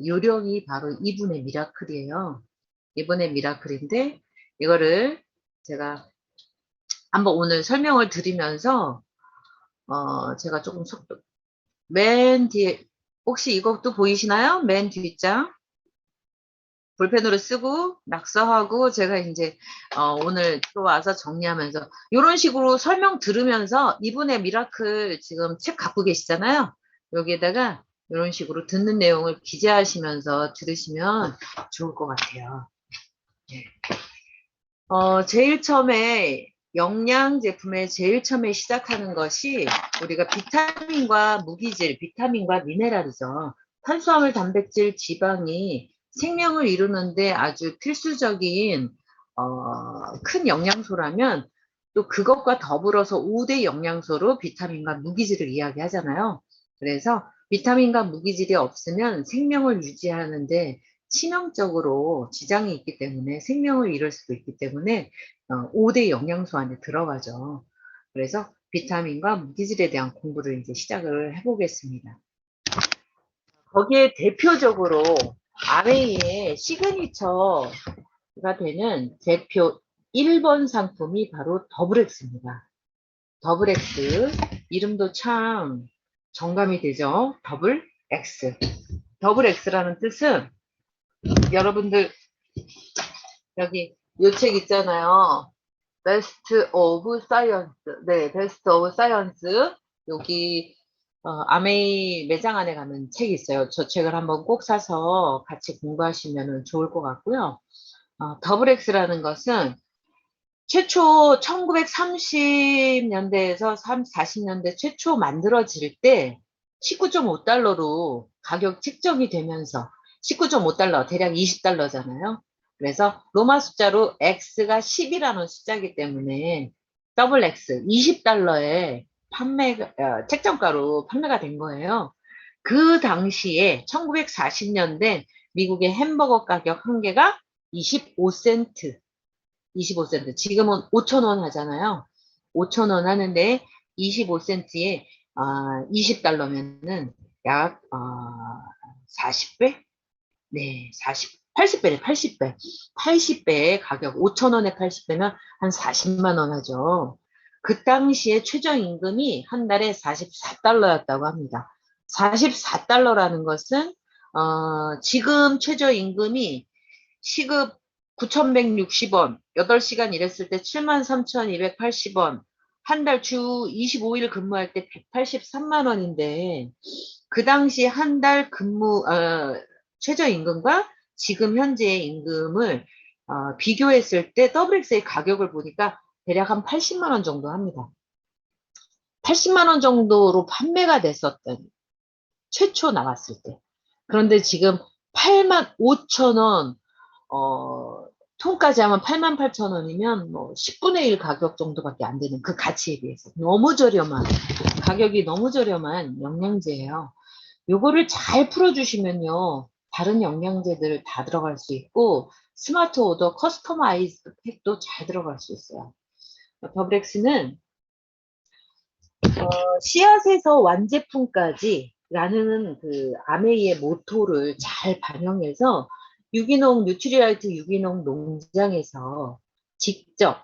요령이 바로 이분의 미라클이에요. 이분의 미라클인데 이거를 제가 한번 오늘 설명을 드리면서 제가 조금 속도 맨 뒤에 혹시 이것도 보이시나요? 맨 뒷장 볼펜으로 쓰고 낙서하고 제가 이제 오늘 또 와서 정리하면서 이런 식으로 설명 들으면서 이분의 미라클 지금 책 갖고 계시잖아요. 여기에다가 이런 식으로 듣는 내용을 기재하시면서 들으시면 좋을 것 같아요. 네. 제일 처음에 영양 제품에 제일 처음에 시작하는 것이 우리가 비타민과 무기질, 비타민과 미네랄이죠. 탄수화물, 단백질, 지방이 생명을 이루는데 아주 필수적인 큰 영양소라면 또 그것과 더불어서 5대 영양소로 비타민과 무기질을 이야기하잖아요. 그래서 비타민과 무기질이 없으면 생명을 유지하는데 치명적으로 지장이 있기 때문에 생명을 잃을 수도 있기 때문에 5대 영양소 안에 들어가죠. 그래서 비타민과 무기질에 대한 공부를 이제 시작을 해보겠습니다. 거기에 대표적으로 아메이의 시그니처가 되는 대표 1번 상품이 바로 더블엑스입니다. 더블엑스 이름도 참 정감이 되죠. 더블엑스. 더블엑스라는 뜻은 여러분들 여기 요 책 있잖아요. 베스트 오브 사이언스. 네, 베스트 오브 사이언스. 여기 아메이 매장 안에 가면 책이 있어요. 저 책을 한번 꼭 사서 같이 공부하시면 좋을 것 같고요. 더블 X라는 것은 최초 1930년대에서 40년대 최초 만들어질 때 19.5달러로 가격 책정이 되면서 19.5달러, 대략 20달러잖아요. 그래서 로마 숫자로 X가 10이라는 숫자이기 때문에 더블 X 20달러에 책정가로 판매가 된 거예요. 그 당시에 1940년대 미국의 햄버거 가격 한 개가 25센트. 25센트. 지금은 5,000원 하잖아요. 5,000원 하는데 25센트에 20달러면은 약 40배? 네, 80배네, 80배. 80배의 가격, 5,000원에 80배면 한 40만 원 하죠. 그 당시에 최저임금이 한 달에 44달러였다고 합니다. 44달러라는 것은 지금 최저임금이 시급 9,160원, 8시간 일했을 때 73,280원, 한 달 주 25일 근무할 때 183만 원인데, 그 당시 한 달 최저임금과 지금 현재의 임금을 비교했을 때 WX의 가격을 보니까 대략 한 80만 원 정도 합니다. 80만 원 정도로 판매가 됐었던 최초 나왔을 때. 그런데 지금 8만 5천 원, 통까지 하면 88,000원이면 뭐 10분의 1 가격 정도밖에 안 되는 그 가치에 비해서 너무 저렴한, 가격이 너무 저렴한 영양제예요. 요거를 잘 풀어주시면요, 다른 영양제들 다 들어갈 수 있고 스마트 오더 커스터마이즈 팩도 잘 들어갈 수 있어요. 더블엑스는 씨앗에서 완제품까지 라는 그 아메이의 모토를 잘 반영해서 유기농 뉴트리라이트 유기농 농장에서 직접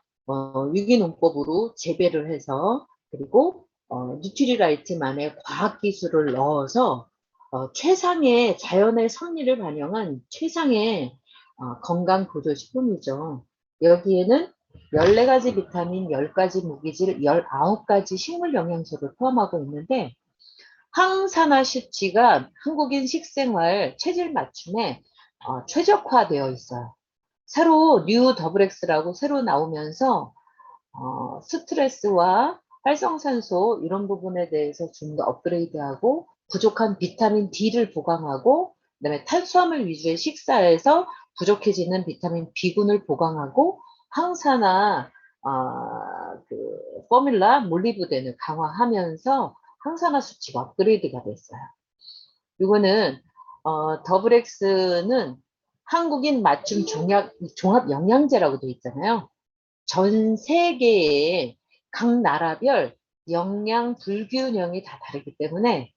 유기농법으로 재배를 해서 그리고 뉴트리라이트만의 과학기술을 넣어서 최상의 자연의 섭리를 반영한 최상의 건강보조식품이죠. 여기에는 14가지 비타민, 10가지 무기질, 19가지 식물 영양소를 포함하고 있는데 항산화 수치가 한국인 식생활 체질 맞춤에 최적화되어 있어요. 새로 뉴 더블엑스라고 새로 나오면서 스트레스와 활성산소 이런 부분에 대해서 좀 더 업그레이드하고 부족한 비타민 D를 보강하고 그다음에 탄수화물 위주의 식사에서 부족해지는 비타민 B군을 보강하고 항산화 그 포뮬라 몰리브덴을 강화하면서 항산화 수치가 업그레이드가 됐어요. 이거는 더블엑스는 한국인 맞춤 종합 영양제라고 되어 있잖아요. 전 세계의 각 나라별 영양 불균형이 다 다르기 때문에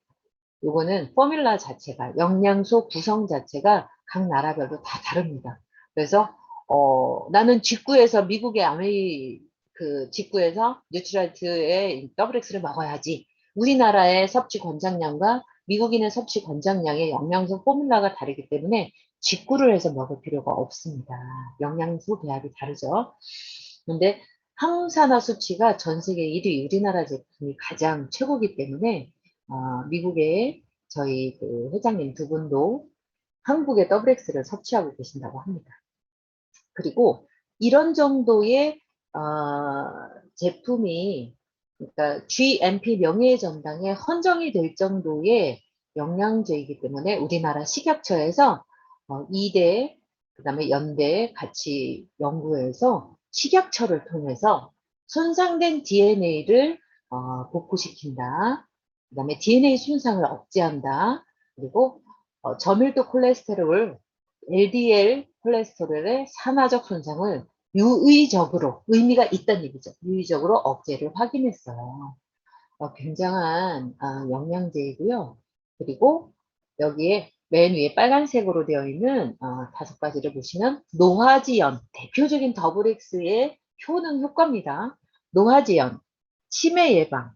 요거는 포뮬라 자체가, 영양소 구성 자체가 각 나라별로 다 다릅니다. 그래서 나는 직구에서 미국의 그 직구에서 뉴트라이트의 WX를 먹어야지. 우리나라의 섭취 권장량과 미국인의 섭취 권장량의 영양소 포뮬라가 다르기 때문에 직구를 해서 먹을 필요가 없습니다. 영양소 배합이 다르죠. 근데 항산화 수치가 전 세계 1위 우리나라 제품이 가장 최고기 때문에 미국의 저희 그 회장님 두 분도 한국의 WX를 섭취하고 계신다고 합니다. 그리고 이런 정도의 제품이 그러니까 GMP 명예의 전당에 헌정이 될 정도의 영양제이기 때문에 우리나라 식약처에서 2대 그다음에 연대 같이 연구해서 식약처를 통해서 손상된 DNA를 복구시킨다. 그다음에 DNA 손상을 억제한다. 그리고 저밀도 콜레스테롤 LDL 콜레스테롤의 산화적 손상을 유의적으로, 의미가 있다는 얘기죠. 유의적으로 억제를 확인했어요. 굉장한 영양제이고요. 그리고 여기에 맨 위에 빨간색으로 되어 있는 5가지를 보시면 노화지연, 대표적인 더블X의 효능 효과입니다. 노화지연, 치매 예방,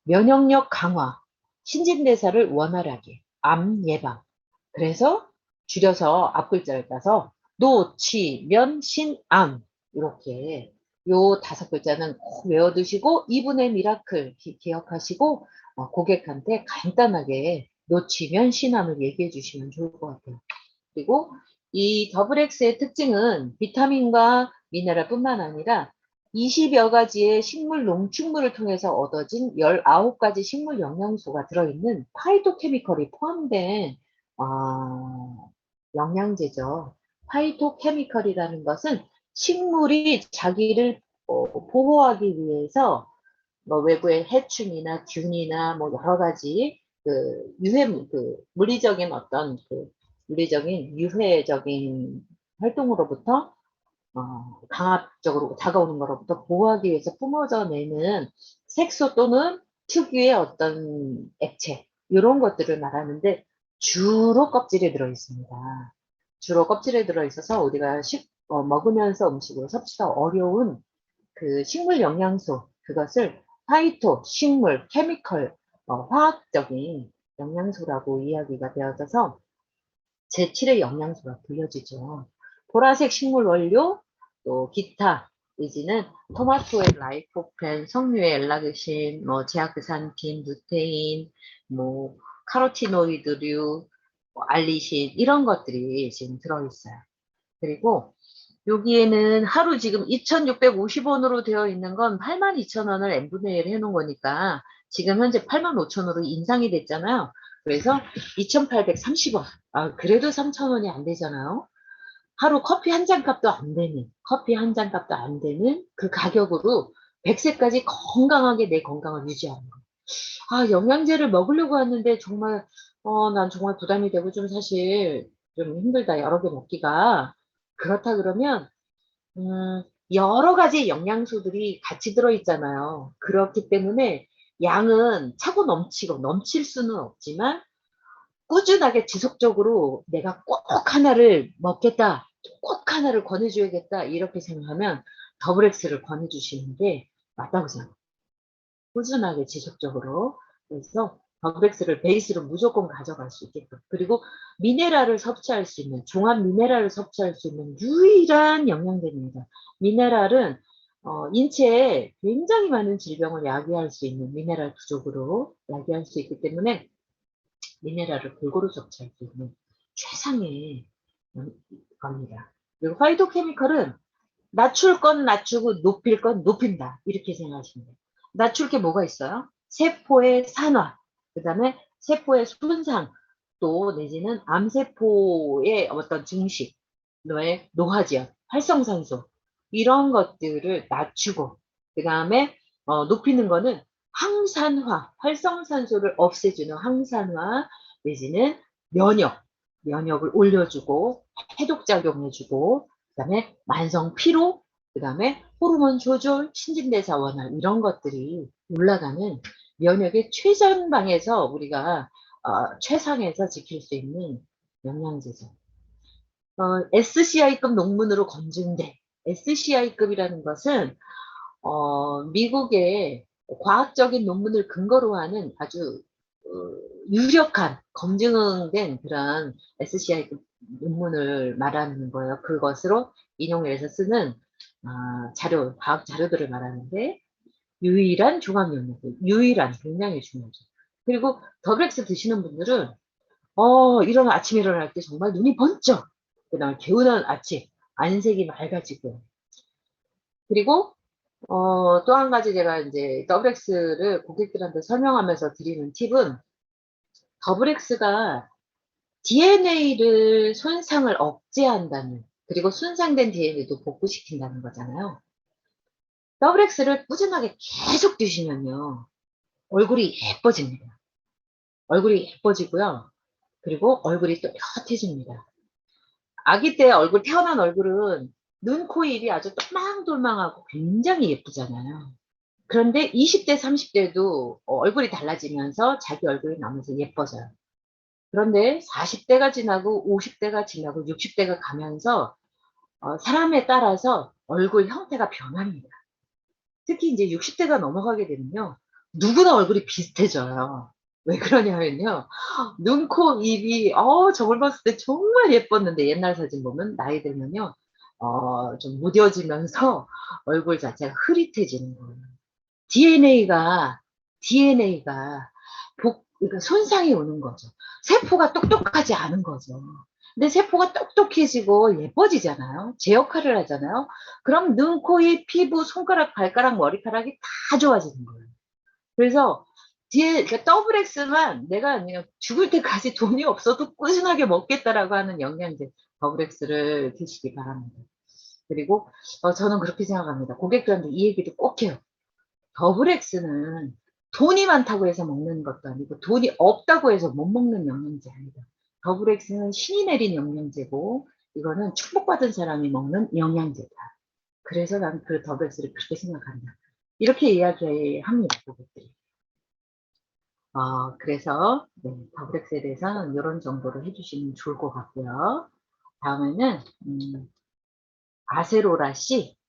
면역력 강화, 신진대사를 원활하게, 암 예방. 그래서 줄여서 앞글자를 따서 노치면 신암 이렇게 요 5글자는 꼭 외워두시고 2분의 미라클 기억하시고 고객한테 간단하게 놓치면 신암을 얘기해 주시면 좋을 것 같아요. 그리고 이 더블X의 특징은 비타민과 미네랄뿐만 아니라 20여 가지의 식물 농축물을 통해서 얻어진 19가지 식물 영양소가 들어있는 파이토케미컬이 포함된 영양제죠. 파이토케미컬이라는 것은 식물이 자기를 보호하기 위해서 뭐 외부의 해충이나 균이나 뭐 여러 가지 그 그 물리적인 어떤 그 물리적인 유해적인 활동으로부터 강압적으로 다가오는 것로부터 보호하기 위해서 뿜어져 내는 색소 또는 특유의 어떤 액체 이런 것들을 말하는데 주로 껍질에 들어 있습니다. 주로 껍질에 들어 있어서 우리가 먹으면서 음식으로 섭취가 어려운 그 식물 영양소 그것을 파이토, 식물, 케미컬, 화학적인 영양소라고 이야기가 되어져서 제7의 영양소가 불려지죠. 보라색 식물 원료, 또 기타, 이지는 토마토의 라이코펜, 석류의 엘라그신, 뭐 제아크산틴, 루테인, 뭐 카로티노이드류, 뭐 알리신 이런 것들이 지금 들어있어요. 그리고 여기에는 하루 지금 2,650원으로 되어 있는 건 82,000원을 n분의 1 해놓은 거니까 지금 현재 85,000원으로 인상이 됐잖아요. 그래서 2,830원. 그래도 3,000원이 안 되잖아요. 하루 커피 한 잔 값도 안 되는, 커피 한 잔 값도 안 되는 그 가격으로 100세까지 건강하게 내 건강을 유지하는 거. 영양제를 먹으려고 하는데 정말, 난 정말 부담이 되고 좀 사실 좀 힘들다. 여러 개 먹기가. 그렇다 그러면, 여러 가지 영양소들이 같이 들어있잖아요. 그렇기 때문에 양은 차고 넘칠 수는 없지만 꾸준하게 지속적으로 내가 꼭 하나를 먹겠다, 꼭 하나를 권해줘야겠다 이렇게 생각하면 더블X를 권해주시는 게 맞다고 생각해요. 꾸준하게 지속적으로. 그래서 더블X를 베이스로 무조건 가져갈 수 있게끔. 그리고 미네랄을 섭취할 수 있는, 종합 미네랄을 섭취할 수 있는 유일한 영양제입니다. 미네랄은 인체에 굉장히 많은 질병을 야기할 수 있는 미네랄 부족으로 야기할 수 있기 때문에 미네랄을 골고루 섭취할 수 있는 최상의 겁니다. 그리고 파이토케미컬은 낮출 건 낮추고 높일 건 높인다. 이렇게 생각하시면 돼요. 낮출 게 뭐가 있어요? 세포의 산화, 그 다음에 세포의 손상, 또 내지는 암세포의 어떤 증식, 너의 노화지연, 활성산소 이런 것들을 낮추고 그 다음에 높이는 거는 항산화, 활성산소를 없애주는 항산화 내지는 면역을 올려주고 해독작용해주고 그 다음에 만성 피로, 그 다음에 호르몬 조절, 신진대사 원활 이런 것들이 올라가는 면역의 최전방에서 우리가 최상에서 지킬 수 있는 영양제죠. SCI급 논문으로 검증된 SCI급이라는 것은 미국의 과학적인 논문을 근거로 하는 아주 유력한 검증된 그런 SCI급 논문을 말하는 거예요. 그것으로 인용을 해서 쓰는 과학 자료들을 말하는데 유일한 종합영양제, 유일한 굉장히 중요하죠. 그리고 더블엑스 드시는 분들은 아침에 일어날 때 정말 눈이 번쩍, 그 다음에 개운한 아침, 안색이 맑아지고, 그리고 또 한 가지 제가 이제 더블엑스를 고객들한테 설명하면서 드리는 팁은 더블엑스가 DNA를 손상을 억제한다는, 그리고 손상된 DNA도 복구시킨다는 거잖아요. 더블엑스를 꾸준하게 계속 드시면요, 얼굴이 예뻐집니다. 얼굴이 예뻐지고요. 그리고 얼굴이 또렷해집니다. 아기 때 태어난 얼굴은 눈, 코, 입이 아주 똘망똘망하고 굉장히 예쁘잖아요. 그런데 20대, 30대도 얼굴이 달라지면서 자기 얼굴이 나면서 예뻐져요. 그런데 40대가 지나고 50대가 지나고 60대가 가면서 사람에 따라서 얼굴 형태가 변합니다. 특히 이제 60대가 넘어가게 되면요, 누구나 얼굴이 비슷해져요. 왜 그러냐면요, 눈, 코, 입이 저걸 봤을 때 정말 예뻤는데 옛날 사진 보면 나이 들면요, 좀 무뎌지면서 얼굴 자체가 흐릿해지는 거예요. DNA가 그러니까 손상이 오는 거죠. 세포가 똑똑하지 않은 거죠. 근데 세포가 똑똑해지고 예뻐지잖아요. 제 역할을 하잖아요. 그럼 눈, 코, 입, 피부, 손가락, 발가락, 머리카락이 다 좋아지는 거예요. 그래서 그러니까 더블 X만 내가 그냥 죽을 때까지 돈이 없어도 꾸준하게 먹겠다라고 하는 영양제 더블 X를 드시기 바랍니다. 그리고 저는 그렇게 생각합니다. 고객들한테 이 얘기도 꼭 해요. 더블 X는 돈이 많다고 해서 먹는 것도 아니고 돈이 없다고 해서 못 먹는 영양제 아니다. 더블 X는 신이 내린 영양제고 이거는 축복받은 사람이 먹는 영양제다. 그래서 난 그 더블 X를 그렇게 생각한다. 이렇게 이야기합니다, 고객들이. 그래서 네, 더블 X에 대해서는 이런 정보를 해주시면 좋을 것 같고요. 다음에는 아세로라 C입니다.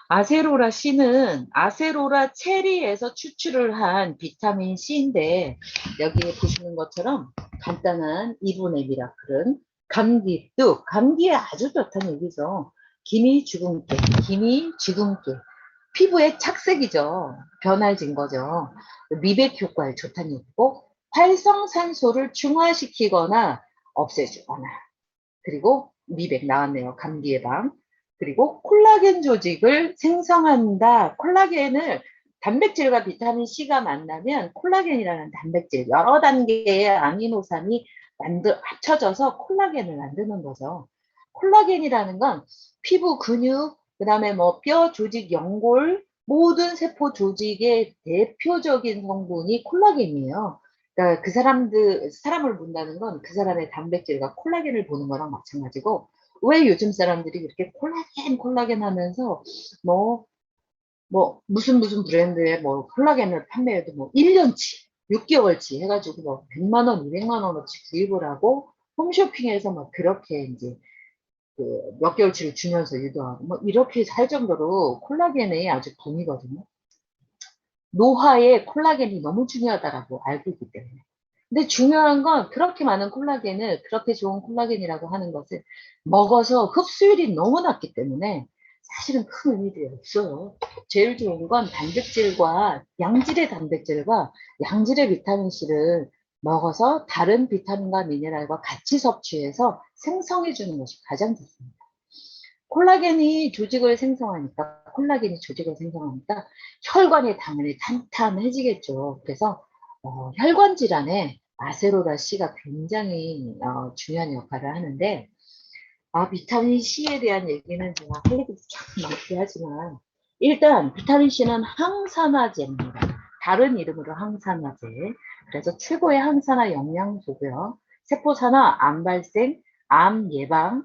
아세로라 C는 아세로라 체리에서 추출을 한 비타민 C인데 여기에 보시는 것처럼 간단한 이분의 미라클은 감기에 아주 좋다는 얘기죠. 기미 주근깨, 피부의 착색이죠. 변화진 거죠. 미백 효과에 좋다는 얘기고 활성산소를 중화시키거나 없애주거나 그리고 미백 나왔네요. 감기 예방. 그리고 콜라겐 조직을 생성한다. 콜라겐을 단백질과 비타민 C가 만나면 콜라겐이라는 단백질, 여러 단계의 아미노산이 합쳐져서 콜라겐을 만드는 거죠. 콜라겐이라는 건 피부 근육, 그 다음에 뭐 뼈 조직, 연골, 모든 세포 조직의 대표적인 성분이 콜라겐이에요. 그러니까 사람을 본다는 건 그 사람의 단백질과 콜라겐을 보는 거랑 마찬가지고, 왜 요즘 사람들이 그렇게 콜라겐 하면서, 무슨 브랜드의 콜라겐을 판매해도 1년치, 6개월치 해가지고 100만 원, 200만 원어치 구입을 하고, 홈쇼핑에서 그렇게 이제 몇 개월치를 주면서 유도하고, 이렇게 할 정도로 콜라겐이 아주 붐이거든요. 노화에 콜라겐이 너무 중요하다라고 알고 있기 때문에. 근데 중요한 건 그렇게 많은 콜라겐을, 그렇게 좋은 콜라겐이라고 하는 것을 먹어서 흡수율이 너무 낮기 때문에 사실은 큰 의미가 없어요. 제일 좋은 건 양질의 단백질과 양질의 비타민C를 먹어서 다른 비타민과 미네랄과 같이 섭취해서 생성해 주는 것이 가장 좋습니다. 콜라겐이 조직을 생성하니까 혈관이 당연히 탄탄해지겠죠. 그래서 혈관 질환에 아세로라 C가 굉장히 중요한 역할을 하는데, 비타민 C에 대한 얘기는 제가 할 얘기도 참 많긴 하지만 일단 비타민 C는 항산화제입니다. 다른 이름으로 항산화제. 그래서 최고의 항산화 영양소고요. 세포산화, 암 발생, 암 예방,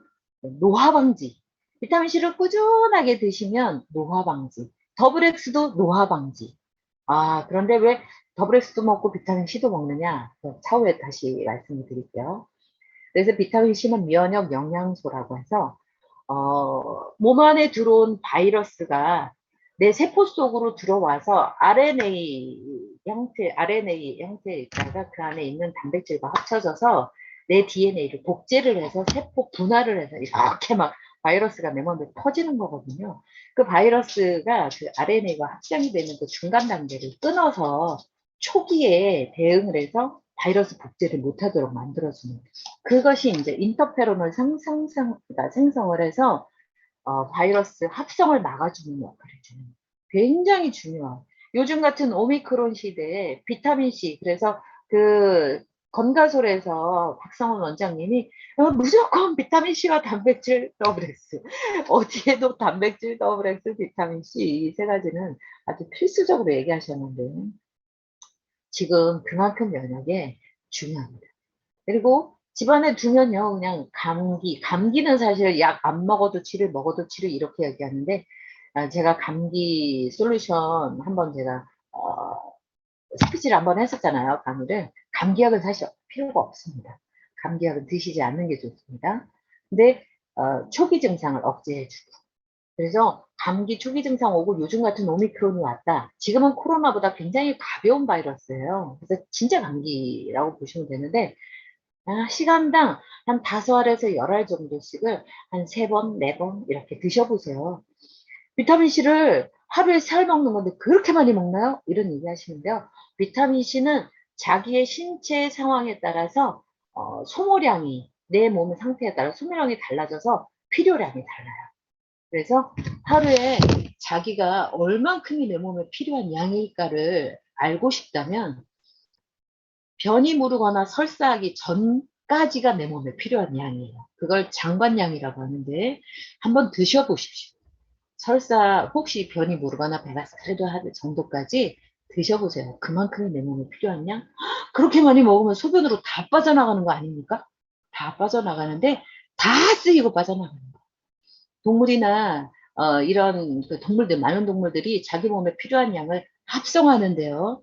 노화 방지. 비타민 C를 꾸준하게 드시면 노화 방지. 더블 X도 노화 방지. 그런데 왜 더블 X도 먹고 비타민 C도 먹느냐? 차후에 다시 말씀을 드릴게요. 그래서 비타민 C는 면역 영양소라고 해서 몸 안에 들어온 바이러스가 내 세포 속으로 들어와서 RNA 형태에 있다가 그 안에 있는 단백질과 합쳐져서 내 DNA를 복제를 해서 세포 분할을 해서 이렇게 막 바이러스가 내 몸에 퍼지는 거거든요. 그 바이러스가 그 RNA가 확장이 되는 그 중간 단계를 끊어서 초기에 대응을 해서 바이러스 복제를 못하도록 만들어주는 그것이 이제 인터페론을 그러니까 생성을 해서 바이러스 합성을 막아주는 역할을 해주는 굉장히 중요한 요즘 같은 오미크론 시대에 비타민 C 그래서 그 건가솔에서 박성원 원장님이 무조건 비타민 C와 단백질 더블 X 어디에도 단백질 더블 X 비타민 C 이 세 가지는 아주 필수적으로 얘기하셨는데 지금 그만큼 면역에 중요합니다. 그리고 집안에 두면요, 그냥 감기는 사실 약 안 먹어도 치를, 먹어도 치를 이렇게 얘기하는데, 제가 감기 솔루션 한번 제가, 스피치를 한번 했었잖아요, 강의를. 감기약은 사실 필요가 없습니다. 감기약은 드시지 않는 게 좋습니다. 근데, 초기 증상을 억제해주고, 그래서 감기 초기 증상 오고 요즘 같은 오미크론이 왔다. 지금은 코로나보다 굉장히 가벼운 바이러스예요. 그래서 진짜 감기라고 보시면 되는데, 시간당 한 5알에서 10알 정도씩을 한 3번, 4번 이렇게 드셔보세요. 비타민C를 하루에 3알 먹는 건데 그렇게 많이 먹나요? 이런 얘기 하시는데요. 비타민C는 자기의 신체 상황에 따라서 소모량이 내 몸의 상태에 따라 소모량이 달라져서 필요량이 달라요. 그래서 하루에 자기가 얼만큼이 내 몸에 필요한 양일까를 알고 싶다면 변이 무르거나 설사하기 전까지가 내 몸에 필요한 양이에요. 그걸 장관량이라고 하는데 한번 드셔보십시오. 설사 혹시 변이 무르거나 배가 사르르 할 정도까지 드셔보세요. 그만큼이 내 몸에 필요한 양. 그렇게 많이 먹으면 소변으로 다 빠져나가는 거 아닙니까? 다 빠져나가는데 다 쓰이고 빠져나가는 거. 동물이나 이런 그 동물들 많은 동물들이 자기 몸에 필요한 양을 합성하는데요.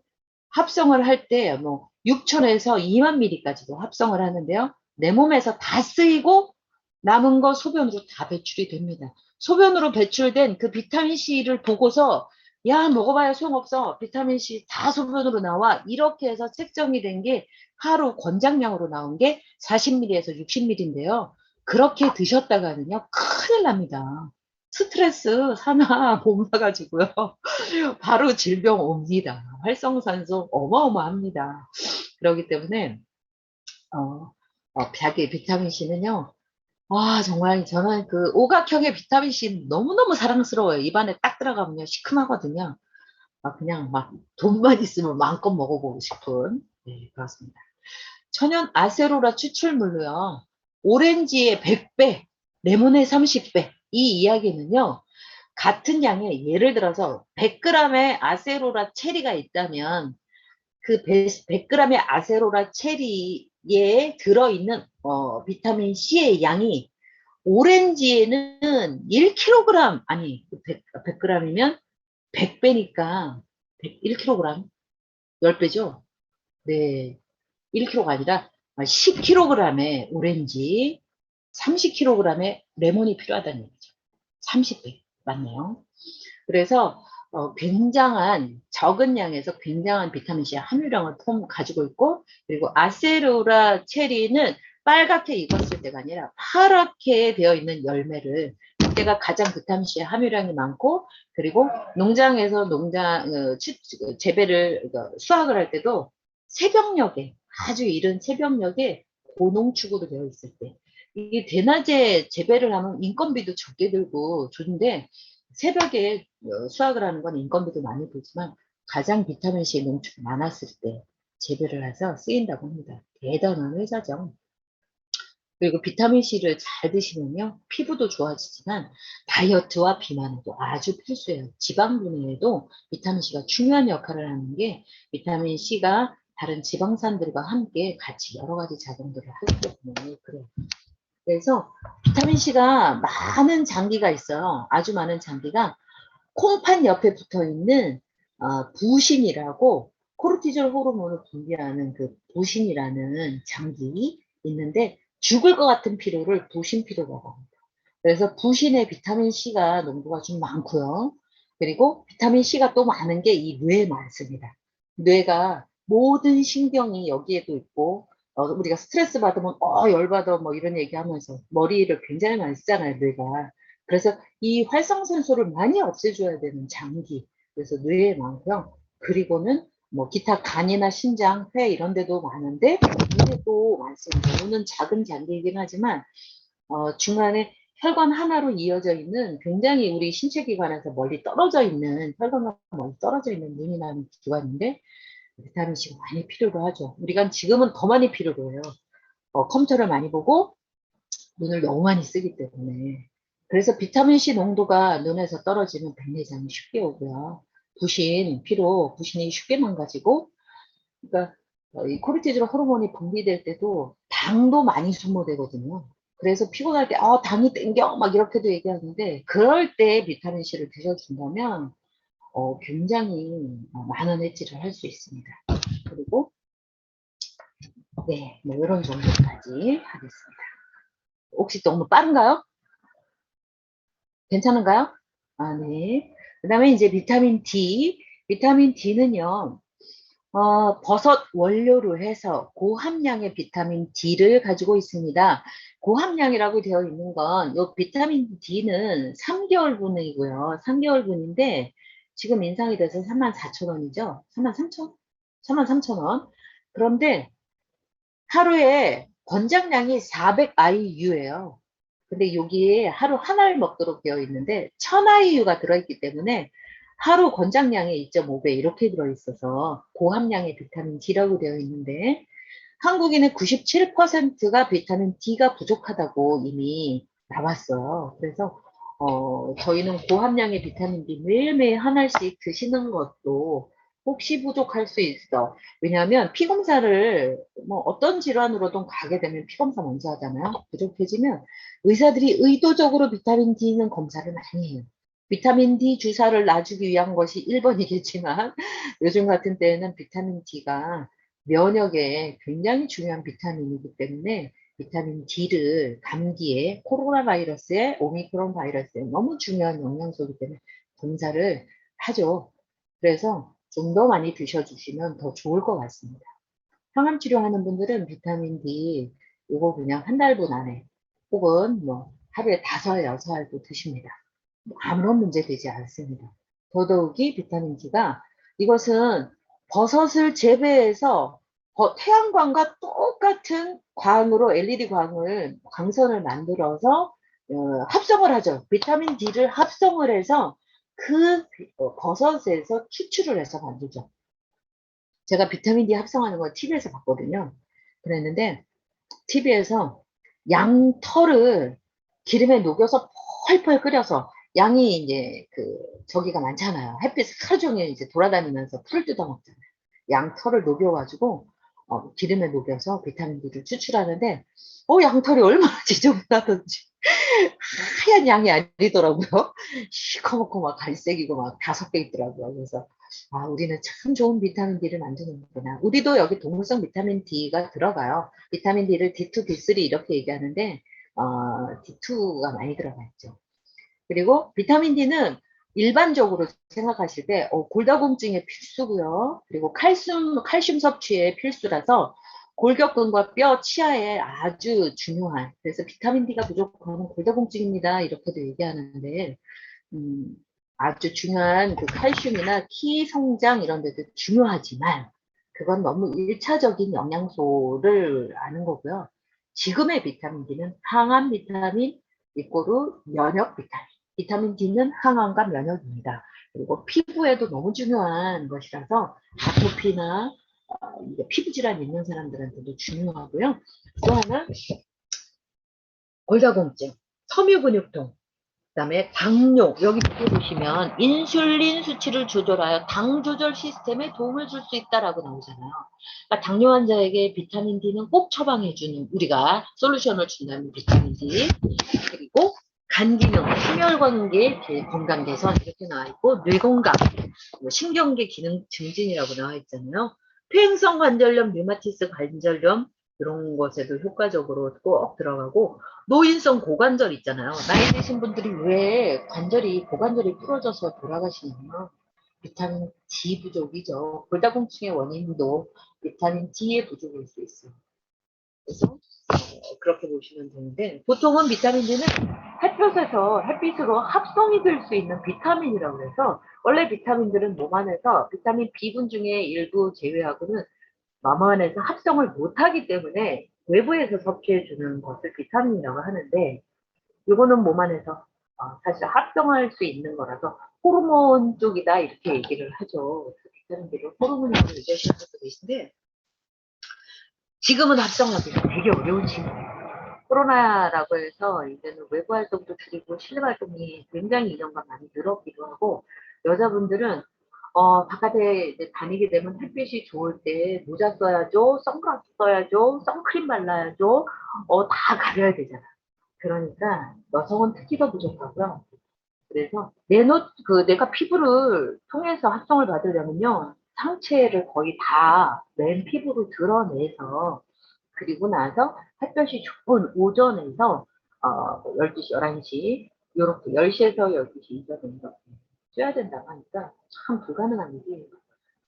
합성을 할 때 뭐 6천에서 2만 미리까지도 합성을 하는데요. 내 몸에서 다 쓰이고 남은 거 소변으로 다 배출이 됩니다. 소변으로 배출된 그 비타민 C를 보고서 야 먹어봐야 소용없어. 비타민 C 다 소변으로 나와. 이렇게 해서 책정이 된 게 하루 권장량으로 나온 게 40ml에서 60ml인데요. 그렇게 드셨다가는요 큰일 납니다. 스트레스 사나 못 나가지고요. 바로 질병 옵니다. 활성산소 어마어마합니다. 그렇기 때문에 약의 비타민C는요. 정말 저는 그 오각형의 비타민C 너무너무 사랑스러워요. 입안에 딱 들어가면요 시큼하거든요. 그냥 막 돈만 있으면 마음껏 먹어보고 싶은 네, 그렇습니다. 천연 아세로라 추출물로요. 오렌지의 100배, 레몬의 30배. 이 이야기는요. 같은 양의 예를 들어서 100g의 아세로라 체리가 있다면 그 100g의 아세로라 체리에 들어있는 비타민 C의 양이 오렌지에는 1kg 아니 100g이면 100배니까 1kg 10배죠. 네, 1kg가 아니라 10kg의 오렌지, 30kg의 레몬이 필요하다는 얘기죠. 30배 맞네요. 그래서 굉장한 적은 양에서 굉장한 비타민C 함유량을 가지고 있고 그리고 아세로라 체리는 빨갛게 익었을 때가 아니라 파랗게 되어 있는 열매를 그때가 가장 비타민C 함유량이 많고 그리고 농장에서 재배를 수확을 할 때도 새벽녘에 아주 이른 새벽녘에 고농축으로 되어 있을 때 이게 대낮에 재배를 하면 인건비도 적게 들고 좋은데 새벽에 수확을 하는 건 인건비도 많이 들지만 가장 비타민C 농축이 많았을 때 재배를 해서 쓰인다고 합니다. 대단한 회사죠. 그리고 비타민C를 잘 드시면요. 피부도 좋아지지만 다이어트와 비만에도 아주 필수예요. 지방 분해에도 비타민C가 중요한 역할을 하는 게 비타민C가 다른 지방산들과 함께 같이 여러 가지 작용들을 하기 때문에 그래요. 그래서 비타민C가 많은 장기가 있어요. 아주 많은 장기가 콩팥 옆에 붙어 있는 부신이라고 코르티졸 호르몬을 분비하는 그 부신이라는 장기 있는데 죽을 것 같은 피로를 부신 피로라고 합니다. 그래서 부신의 비타민 C가 농도가 좀 많고요. 그리고 비타민 C가 또 많은 게 이 뇌에 많습니다. 뇌가 모든 신경이 여기에도 있고 우리가 스트레스 받으면 열받아 뭐 이런 얘기하면서 머리를 굉장히 많이 쓰잖아요, 뇌가. 그래서 이 활성산소를 많이 없애줘야 되는 장기. 그래서 뇌에 많고요. 그리고는 뭐 기타 간이나 신장, 폐 이런 데도 많은데 뇌도 많습니다. 뇌는 작은 장기이긴 하지만 중간에 혈관 하나로 이어져 있는 굉장히 우리 신체 기관에서 멀리 떨어져 있는 혈관과 멀리 떨어져 있는 눈이라는 기관인데 비타민 C가 많이 필요로 하죠. 우리가 지금은 더 많이 필요로 해요. 컴퓨터를 많이 보고 눈을 너무 많이 쓰기 때문에. 그래서 비타민 C 농도가 눈에서 떨어지면 백내장이 쉽게 오고요. 피로, 부신이 쉽게 망가지고, 그러니까 이 코르티졸 호르몬이 분비될 때도 당도 많이 소모되거든요. 그래서 피곤할 때, 당이 땡겨! 막 이렇게도 얘기하는데, 그럴 때 비타민 C를 드셔준다면, 굉장히 많은 해지를 할 수 있습니다. 그리고, 네, 뭐 이런 정도까지 하겠습니다. 혹시 너무 빠른가요? 괜찮은가요? 네. 그 다음에 이제 비타민 D. 비타민 D는요, 버섯 원료로 해서 고함량의 비타민 D를 가지고 있습니다. 고함량이라고 되어 있는 건, 요 비타민 D는 3개월분이고요. 3개월분인데, 지금 인상이 돼서 34,000원이죠? 33,000원? 33,000원. 그런데 하루에 권장량이 400IU예요. 근데 여기에 하루 하나를 먹도록 되어 있는데 1000IU가 들어있기 때문에 하루 권장량의 2.5배 이렇게 들어있어서 고함량의 비타민 D라고 되어 있는데 한국인의 97%가 비타민 D가 부족하다고 이미 나왔어요. 그래서 저희는 고함량의 비타민 D 매일매일 하나씩 드시는 것도 혹시 부족할 수 있어. 왜냐하면 피검사를 뭐 어떤 질환으로든 가게 되면 피검사 먼저 하잖아요. 부족해지면 의사들이 의도적으로 비타민 D는 검사를 많이 해요. 비타민 D 주사를 놔주기 위한 것이 1번이겠지만 요즘 같은 때에는 비타민 D가 면역에 굉장히 중요한 비타민이기 때문에 비타민 D를 감기에 코로나 바이러스에 오미크론 바이러스에 너무 중요한 영양소이기 때문에 검사를 하죠. 그래서 좀 더 많이 드셔주시면 더 좋을 것 같습니다. 항암 치료하는 분들은 비타민 D 이거 그냥 한 달분 안에 혹은 뭐 하루에 5알, 6알도 드십니다. 아무런 문제 되지 않습니다. 더더욱이 비타민 D가 이것은 버섯을 재배해서 태양광과 똑같은 광으로 LED 광선을 만들어서 합성을 하죠. 비타민 D를 합성을 해서 그 버섯에서 추출을 해서 만들죠. 제가 비타민 D 합성하는 거 TV에서 봤거든요. 그랬는데 TV에서 양털을 기름에 녹여서 펄펄 끓여서 양이 이제 저기가 많잖아요. 햇빛 하루 종일 이제 돌아다니면서 풀을 뜯어먹잖아요. 양털을 녹여가지고 기름에 녹여서 비타민 D를 추출하는데 양털이 얼마나 지저분하던지 하얀 양이 아니더라고요. 시커멓고 막 갈색이고 막 5개 있더라고요. 그래서 우리는 참 좋은 비타민 D를 만드는구나. 우리도 여기 동물성 비타민 D가 들어가요. 비타민 D를 D2, D3 이렇게 얘기하는데 D2가 많이 들어가 있죠. 그리고 비타민 D는 일반적으로 생각하실 때 골다공증에 필수고요. 그리고 칼슘 섭취에 필수라서 골격근과 뼈, 치아에 아주 중요한, 그래서 비타민 D가 부족하면 골다공증입니다. 이렇게도 얘기하는데 아주 중요한 그 칼슘이나 키 성장 이런 데도 중요하지만 그건 너무 1차적인 영양소를 아는 거고요. 지금의 비타민 D는 항암 비타민 이꼬르 면역 비타민. 비타민 D는 항암과 면역입니다. 그리고 피부에도 너무 중요한 것이라서 아토피나 피부 질환 있는 사람들한테도 중요하고요. 또 하나 골다공증, 섬유근육통, 그다음에 당뇨, 여기 밑에 보시면 인슐린 수치를 조절하여 당 조절 시스템에 도움을 줄 수 있다라고 나오잖아요. 그러니까 당뇨 환자에게 비타민 D는 꼭 처방해주는, 우리가 솔루션을 준다면 비타민 D. 그리고 간 기능, 심혈관계 건강 개선 이렇게 나와 있고 뇌 건강, 뭐 신경계 기능 증진이라고 나와 있잖아요. 퇴행성 관절염, 류마티스 관절염 이런 것에도 효과적으로 꼭 들어가고 노인성 고관절 있잖아요. 나이 드신 분들이 왜 고관절이 부러져서 돌아가시냐면 비타민 D 부족이죠. 골다공증의 원인도 비타민 D의 부족일 수 있어요. 그래서 그렇게 보시면 되는데 보통은 비타민 D는 햇빛으로 합성이 될 수 있는 비타민이라고 해서 원래 비타민들은 몸 안에서 비타민 B군 중에 일부 제외하고는 몸 안에서 합성을 못하기 때문에 외부에서 섭취해주는 것을 비타민이라고 하는데 이거는 몸 안에서 사실 합성할 수 있는 거라서 호르몬 쪽이다 이렇게 얘기를 하죠. 비타민 D를 호르몬이라고 얘기하시는 분도 계신데 지금은 합성하기가 되게 어려운 친구예요. 코로나라고 해서 이제는 외부 활동도 줄이고 실내 활동이 굉장히 이전과 많이 늘었기도 하고 여자분들은 바깥에 이제 다니게 되면 햇빛이 좋을 때 모자 써야죠, 선글라스 써야죠, 선크림 발라야죠, 다 가려야 되잖아. 그러니까 여성은 특히 더 부족하고요. 그래서 내가 피부를 통해서 합성을 받으려면요, 상체를 거의 다 맨 피부로 드러내서 그리고 나서 햇볕이 좋은 오전에서 12시, 11시 요렇게 10시에서 12시 이전에 이렇게 쬐야 된다고 하니까 참 불가능한 일이에요.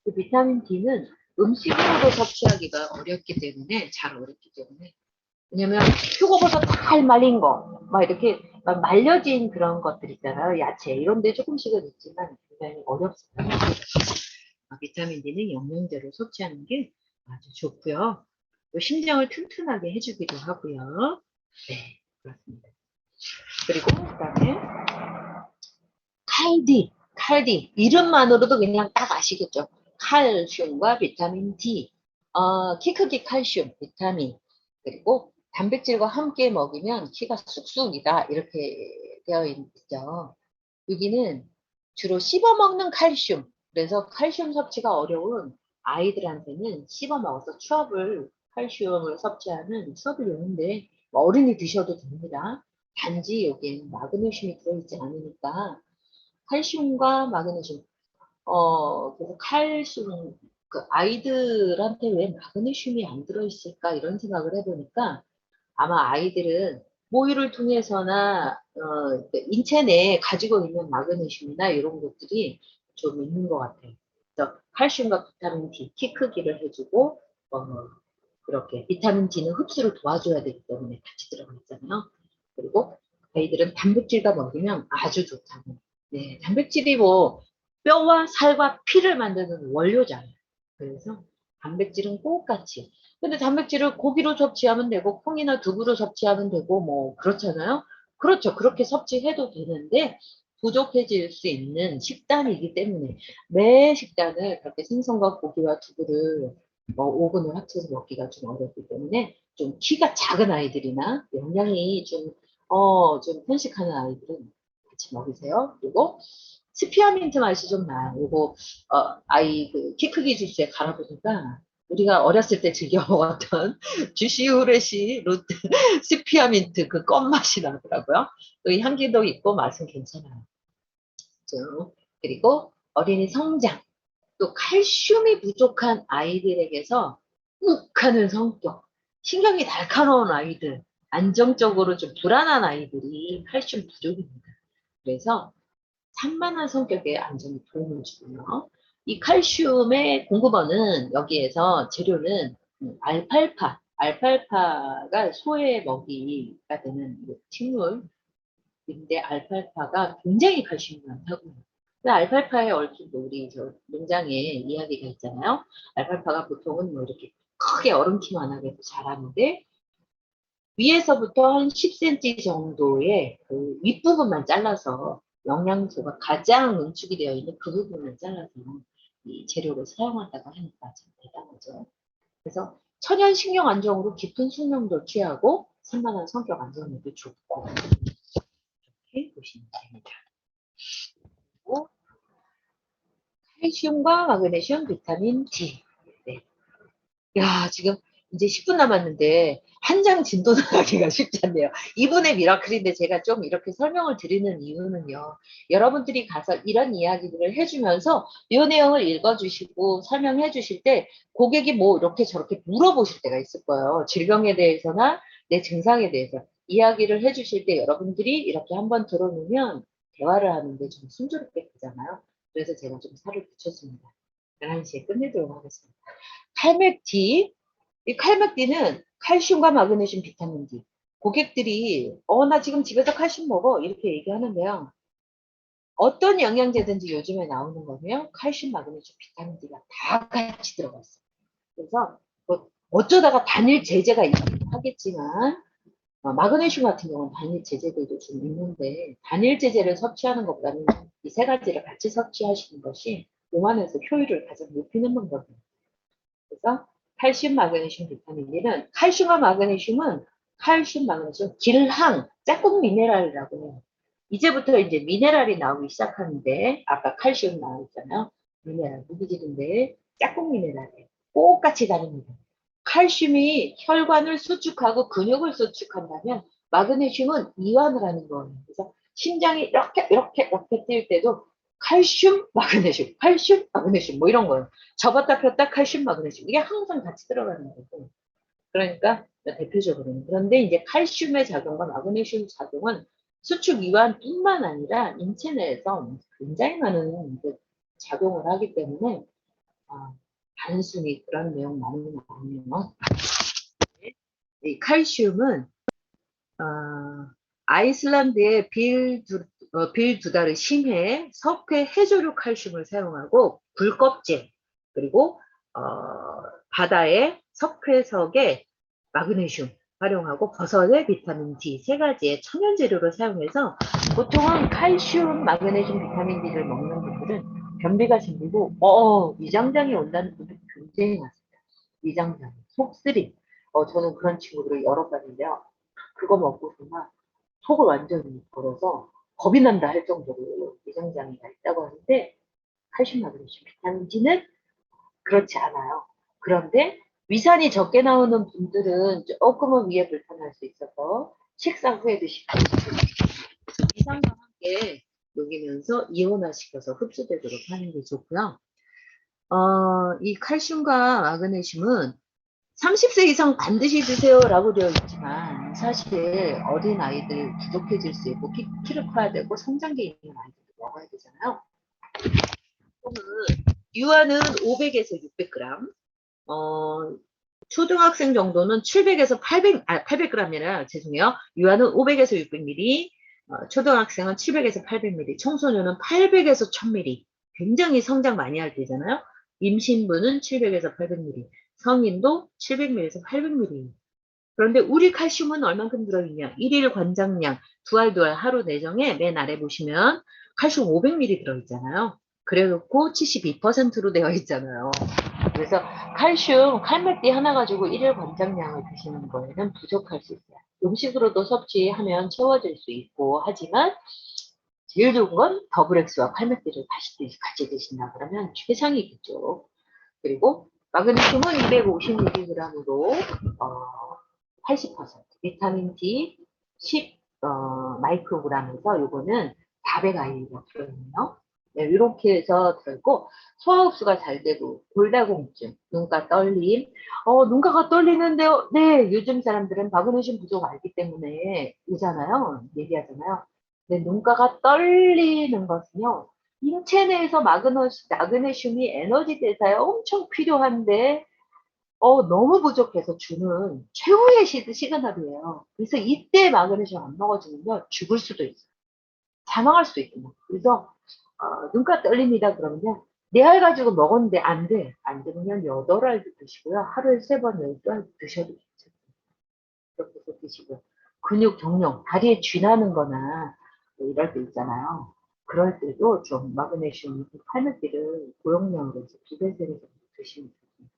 그 비타민 D는 음식으로도 섭취하기가 어렵기 때문에 잘 어렵기 때문에 왜냐면 표고버섯 잘 말린 거, 막 이렇게 막 말려진 그런 것들 있잖아요. 야채 이런 데 조금씩은 있지만 굉장히 어렵습니다. 비타민 D는 영양제로 섭취하는 게 아주 좋고요. 또 심장을 튼튼하게 해주기도 하고요. 네, 그렇습니다. 그리고 그다음에 칼디 이름만으로도 그냥 딱 아시겠죠. 칼슘과 비타민 D, 키 크기 칼슘, 비타민 그리고 단백질과 함께 먹으면 키가 쑥쑥이다 이렇게 되어 있죠. 여기는 주로 씹어 먹는 칼슘. 그래서 칼슘 섭취가 어려운 아이들한테는 씹어 먹어서 칼슘을 섭취하는 수업을 요는데 어른이 드셔도 됩니다. 단지 여기에는 마그네슘이 들어있지 않으니까 칼슘과 마그네슘. 그래서 칼슘, 그 아이들한테 왜 마그네슘이 안 들어있을까 이런 생각을 해보니까 아마 아이들은 모유를 통해서나 인체 내에 가지고 있는 마그네슘이나 이런 것들이 좀 있는 것 같아요. 그래서 칼슘과 비타민 D, 키 크기를 해주고 그렇게 비타민 D는 흡수를 도와줘야 되기 때문에 같이 들어가 있잖아요. 그리고 아이들은 단백질과 먹으면 아주 좋다고. 네, 단백질이 뭐 뼈와 살과 피를 만드는 원료잖아요. 그래서 단백질은 꼭 같이. 근데 단백질을 고기로 섭취하면 되고 콩이나 두부로 섭취하면 되고 뭐 그렇잖아요. 그렇죠. 그렇게 섭취해도 되는데 부족해질 수 있는 식단이기 때문에 매 식단을 그렇게 생선과 고기와 두부를 오븐을 합쳐서 먹기가 좀 어렵기 때문에 좀 키가 작은 아이들이나 영양이 좀 편식하는 아이들은 같이 먹이세요. 그리고 스피어민트 맛이 좀 나요. 요거, 아이 키 크기 주스에 갈아보니까 우리가 어렸을 때 즐겨 먹었던 주시 후레시 로트 스피어민트 그 껌 맛이 나더라고요. 또 향기도 있고 맛은 괜찮아요. 그리고 어린이 성장. 또 칼슘이 부족한 아이들에게서 욱하는 성격, 신경이 날카로운 아이들, 안정적으로 좀 불안한 아이들이 칼슘 부족입니다. 그래서 산만한 성격에 안정이 도움을 주고요. 이 칼슘의 공급원은 여기에서 재료는 알팔파가 소의 먹이가 되는 식물인데 알팔파가 굉장히 칼슘이 많다고 해요. 알팔파에 얽힌 우리 저 농장에 이야기가 있잖아요. 알팔파가 보통은 뭐 이렇게 크게 얼음키만하게 자라는데 위에서부터 한 10cm 정도의 그 윗부분만 잘라서 영양소가 가장 응축이 되어 있는 그 부분을 잘라서 이 재료로 사용한다고 하니까 참 대단하죠. 그래서 천연 신경 안정으로 깊은 숙면도 취하고 산만한 성격 안정에도 좋고 이렇게 보시면 됩니다. 그리고 칼슘과 마그네슘, 비타민 D. 네. 야, 지금 이제 10분 남았는데 한 장 진도 나가기가 쉽지 않네요. 이분의 미라클인데 제가 좀 이렇게 설명을 드리는 이유는요. 여러분들이 가서 이런 이야기들을 해주면서 이 내용을 읽어주시고 설명해 주실 때 고객이 뭐 이렇게 저렇게 물어보실 때가 있을 거예요. 질병에 대해서나 내 증상에 대해서 이야기를 해주실 때 여러분들이 이렇게 한번 들어놓으면 대화를 하는데 좀 순조롭게 되잖아요. 그래서 제가 좀 살을 붙였습니다. 11시에 끝내도록 하겠습니다. 칼맥티. 이 칼맥디는 칼슘과 마그네슘, 비타민 D. 고객들이 나 지금 집에서 칼슘 먹어 이렇게 얘기하는데요. 어떤 영양제든지 요즘에 나오는 거면 칼슘, 마그네슘, 비타민 D가 다 같이 들어가 있어요. 그래서 뭐 어쩌다가 단일 제제가 있긴 하겠지만 마그네슘 같은 경우는 단일 제제들도 좀 있는데 단일 제제를 섭취하는 것보다는 이 세 가지를 같이 섭취하시는 것이 몸안에서 효율을 가장 높이는 방법입니다. 그래서 칼슘, 마그네슘, 비타민 D는 칼슘과 마그네슘은 칼슘, 마그네슘, 길항, 짝꿍 미네랄이라고 해요. 이제부터 이제 미네랄이 나오기 시작하는데 아까 칼슘 나와있잖아요. 미네랄, 무기질인데 짝꿍 미네랄이에요. 똑같이 다릅니다. 칼슘이 혈관을 수축하고 근육을 수축한다면 마그네슘은 이완을 하는 거예요. 그래서 심장이 이렇게 뛸 때도 칼슘, 마그네슘, 칼슘, 마그네슘 뭐 이런 거예요. 접었다 폈다 칼슘, 마그네슘 이게 항상 같이 들어가는 거고. 그러니까 대표적으로는. 그런데 이제 칼슘의 작용과 마그네슘 작용은 수축 이완뿐만 아니라 인체 내에서 굉장히 많은 작용을 하기 때문에 단순히 그런 내용만은 아니에요. 이 칼슘은 아이슬란드의 빌두다르 심해 석회 해조류 칼슘을 사용하고 굴껍질 그리고 바다의 석회석에 마그네슘 활용하고 버섯의 비타민 D 세 가지의 천연 재료를 사용해서 보통은 칼슘, 마그네슘, 비타민 D를 먹는 분들은 변비가 생기고 위장장애 온다는 분들이 굉장히 많습니다. 위장장애, 속쓰림. 저는 그런 친구들을 여러 봤는데요. 그거 먹고 정말 속을 완전히 걸어서 겁이 난다 할 정도로 위장장애가 있다고 하는데 칼슘, 마그네슘, 비타민 D는 그렇지 않아요. 그런데 위산이 적게 나오는 분들은 조금은 위에 불편할 수 있어서 식사 후에 드시고 위산과 함께 녹이면서 이온화시켜서 흡수되도록 하는 게 좋고요. 이 칼슘과 마그네슘은 30세 이상 반드시 드세요라고 되어 있지만 사실 어린 아이들 부족해질 수 있고 키를 커야 되고 성장기에 있는 아이들도 먹어야 되잖아요. 유아는 500에서 600g, 초등학생 정도는 700에서 800g이 아니라 죄송해요. 유아는 500에서 600ml, 초등학생은 700에서 800ml, 청소년은 800에서 1000ml. 굉장히 성장 많이 할 때잖아요. 임신부는 700에서 800ml, 성인도 700ml에서 800ml. 그런데 우리 칼슘은 얼만큼 들어있냐? 1일 관장량, 두알 하루 내정에 맨 아래 보시면 칼슘 500ml 들어있잖아요. 그래놓고 72%로 되어 있잖아요. 그래서 칼슘, 칼맥디 하나 가지고 1일 관장량을 드시는 거에는 부족할 수 있어요. 음식으로도 섭취하면 채워질 수 있고 하지만 제일 좋은 건 더블엑스와 칼맥디를 같이 드신다 그러면 최상이겠죠. 그리고 마그네슘은 250mg으로 80%, 비타민 D 10 마이크로그램에서 요거는 400IU가 들어있네요. 네, 이렇게 해서 들어있고 소화 흡수가 잘 되고 골다공증, 눈가 떨림, 눈가가 떨리는데요. 네, 요즘 사람들은 마그네슘 부족 알기 때문에 오잖아요. 얘기하잖아요. 근데 눈가가 떨리는 것은요. 인체 내에서 마그네슘이 에너지 대사에 엄청 필요한데 너무 부족해서 주는 최후의 시그널이에요. 그래서 이때 마그네슘 안 먹어주면 죽을 수도 있어요. 사망할 수도 있거든요. 그래서 눈가 떨립니다 그러면 4알 가지고 먹었는데 안 돼. 안 되면 8알도 드시고요. 하루에 3번, 12알 드셔도 괜찮아요. 그렇게 해서 드시고요. 근육 정령, 다리에 쥐나는 거나 뭐 이럴 때 있잖아요. 그럴 때도 좀 마그네슘 팔목기를 고용량으로 해서 2배, 3배 정도 드시면 됩니다.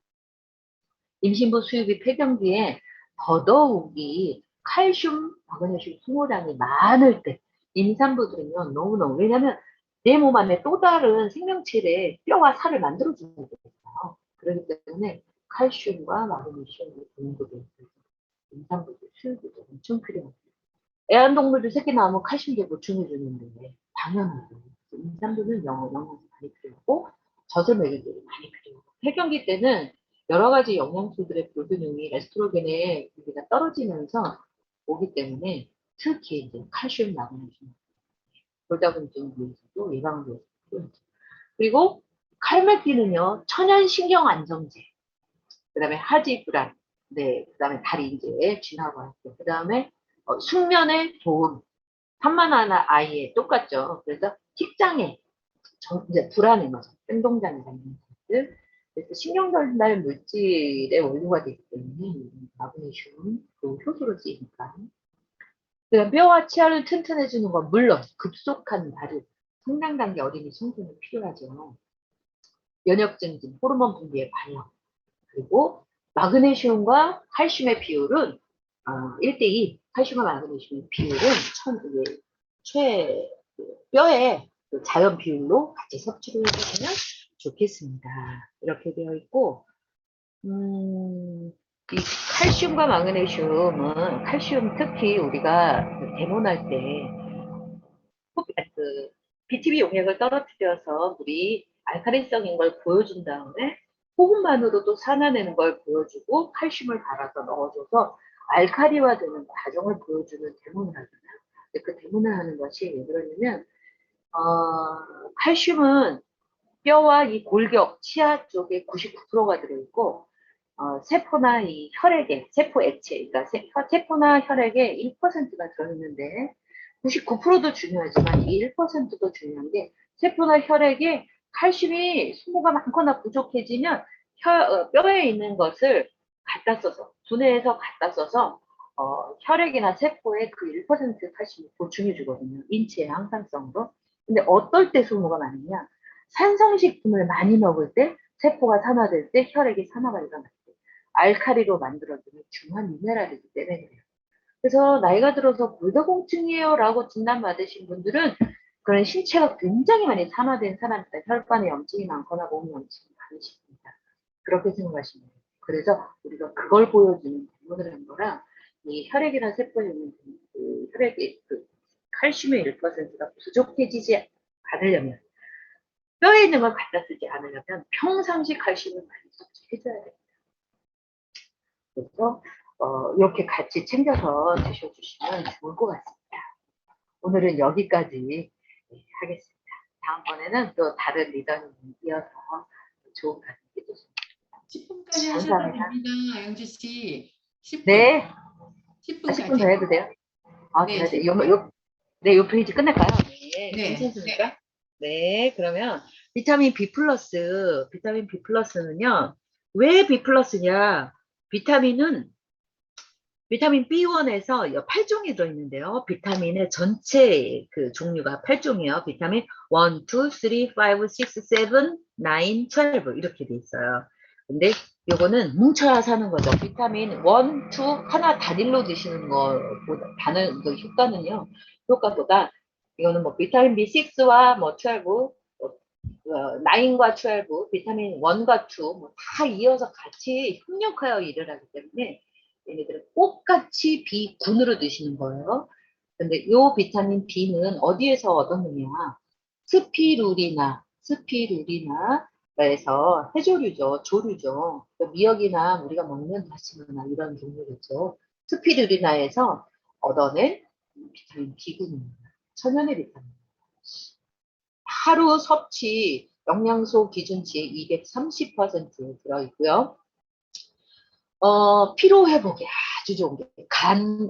임신부 수유비 폐경기에 더더욱이 칼슘, 마그네슘 소모량이 많을 때 임산부들은요 너무너무 왜냐면 내 몸 안에 또 다른 생명체의 뼈와 살을 만들어주는 거잖아요. 그렇기 때문에 칼슘과 마그네슘이 공급이 돼요. 임산부도 수유도 엄청 필요하고 애완동물도 새끼 낳으면 칼슘제 보충해 주는데 당연하죠. 임산부는 영양소 많이 필요하고 젖을 먹일 때 많이 필요하고 폐경기 때는 여러 가지 영양소들의 불균형이 에스트로겐의 분비가 떨어지면서 오기 때문에 특히 이제 칼슘 마그네슘 골다공증 위해서도 예방을 위해서도 그리고 칼맥기는요 천연 신경 안정제 그 다음에 하지 불안 네, 그 다음에 다리 이제 진화가 있고 그 다음에 숙면에 도움 산만한 아이에 똑같죠. 그래서 식장에 이제 불안해 맞아 행동장애라는 것들 그래서 신경전달 물질의 원료가 되기 때문에 마그네슘 그 효소로 쓰이니까 그다음 뼈와 치아를 튼튼해주는 건 물론 급속한 발육 성장 단계 어린이 청소는 필요하죠. 면역 증진, 호르몬 분비의 반영 그리고 마그네슘과 칼슘의 비율은 1대2 칼슘과 마그네슘의 비율은 뼈의 자연 비율로 같이 섭취를 해주시면 좋겠습니다. 이렇게 되어 있고 이 칼슘과 마그네슘은 칼슘 특히 우리가 데몬할 때 BTB 용액을 떨어뜨려서 물이 알칼리성인 걸 보여준 다음에 호흡만으로도 산화되는 걸 보여주고 칼슘을 갈아서 넣어줘서 알칼리화되는 과정을 보여주는 데몬을 하잖아요. 근데 그 데몬을 하는 것이 왜 그러냐면 칼슘은 뼈와 이 골격, 치아 쪽에 99%가 들어있고 세포나 이 혈액에, 세포 액체, 그러니까 세포나 혈액에 1%가 들어있는데 99%도 중요하지만 이 1%도 중요한 게 세포나 혈액에 칼슘이 소모가 많거나 부족해지면 뼈에 있는 것을 갖다 써서 분해해서 갖다 써서 혈액이나 세포에 그 1% 칼슘을 보충해 주거든요. 인체의 항상성으로. 근데 어떨 때 소모가 많으냐? 산성식품을 많이 먹을 때 세포가 산화될 때 혈액이 산화가 일어날 때 알칼리로 만들어주는 중요한 미네랄이기 때문에 그래요. 그래서 나이가 들어서 골다공증이에요 라고 진단받으신 분들은 그런 신체가 굉장히 많이 산화된 사람이다. 혈관에 염증이 많거나 몸에 염증이 많으십니다. 그렇게 생각하시면 돼요. 그래서 우리가 그걸 보여주는 부분을 한 거랑 이 혈액이나 세포에 있는 그 혈액의 그 칼슘의 1%가 부족해지지 않으려면 뼈에 있는 걸 갖다 쓰지 않으려면 평상시 칼슘을 많이 섭취해줘야 됩니다. 그래서 이렇게 같이 챙겨서 드셔주시면 좋을 것 같습니다. 오늘은 여기까지 하겠습니다. 다음번에는 또 다른 리더님 이어서 좋은 강의 해주십니다. 10분까지 하셔도 됩니다. 영주 씨. 10분. 네. 10분까지. 10분 더 해도 돼요? 네, 네, 요 페이지 끝낼까요? 네. 네. 괜찮습니까? 네, 그러면 비타민 B 플러스는요. 왜 B 플러스냐? 비타민 B1에서 8종이 들어있는데요. 비타민의 전체 그 종류가 8종이에요. 비타민 1, 2, 3, 5, 6, 7, 9, 12 이렇게 돼 있어요. 근데 요거는 뭉쳐야 사는 거죠. 비타민 1, 2 하나 단일로 드시는 거보다 효과보다 이거는 뭐 비타민 B6와 뭐 12, 9과 12, 비타민 1과 2, 뭐 다 이어서 같이 협력하여 일을 하기 때문에 얘네들은 똑같이 B 군으로 드시는 거예요. 근데 이 비타민 B는 어디에서 얻었느냐? 스피루리나에서 해조류죠. 조류죠. 미역이나 우리가 먹는 다시마나 이런 종류겠죠. 스피루리나에서 얻어낸 비타민 B군입니다. 천연의 비타민. 하루 섭취 영양소 기준치의 230% 들어있고요. 피로 회복에 아주 좋은 게 간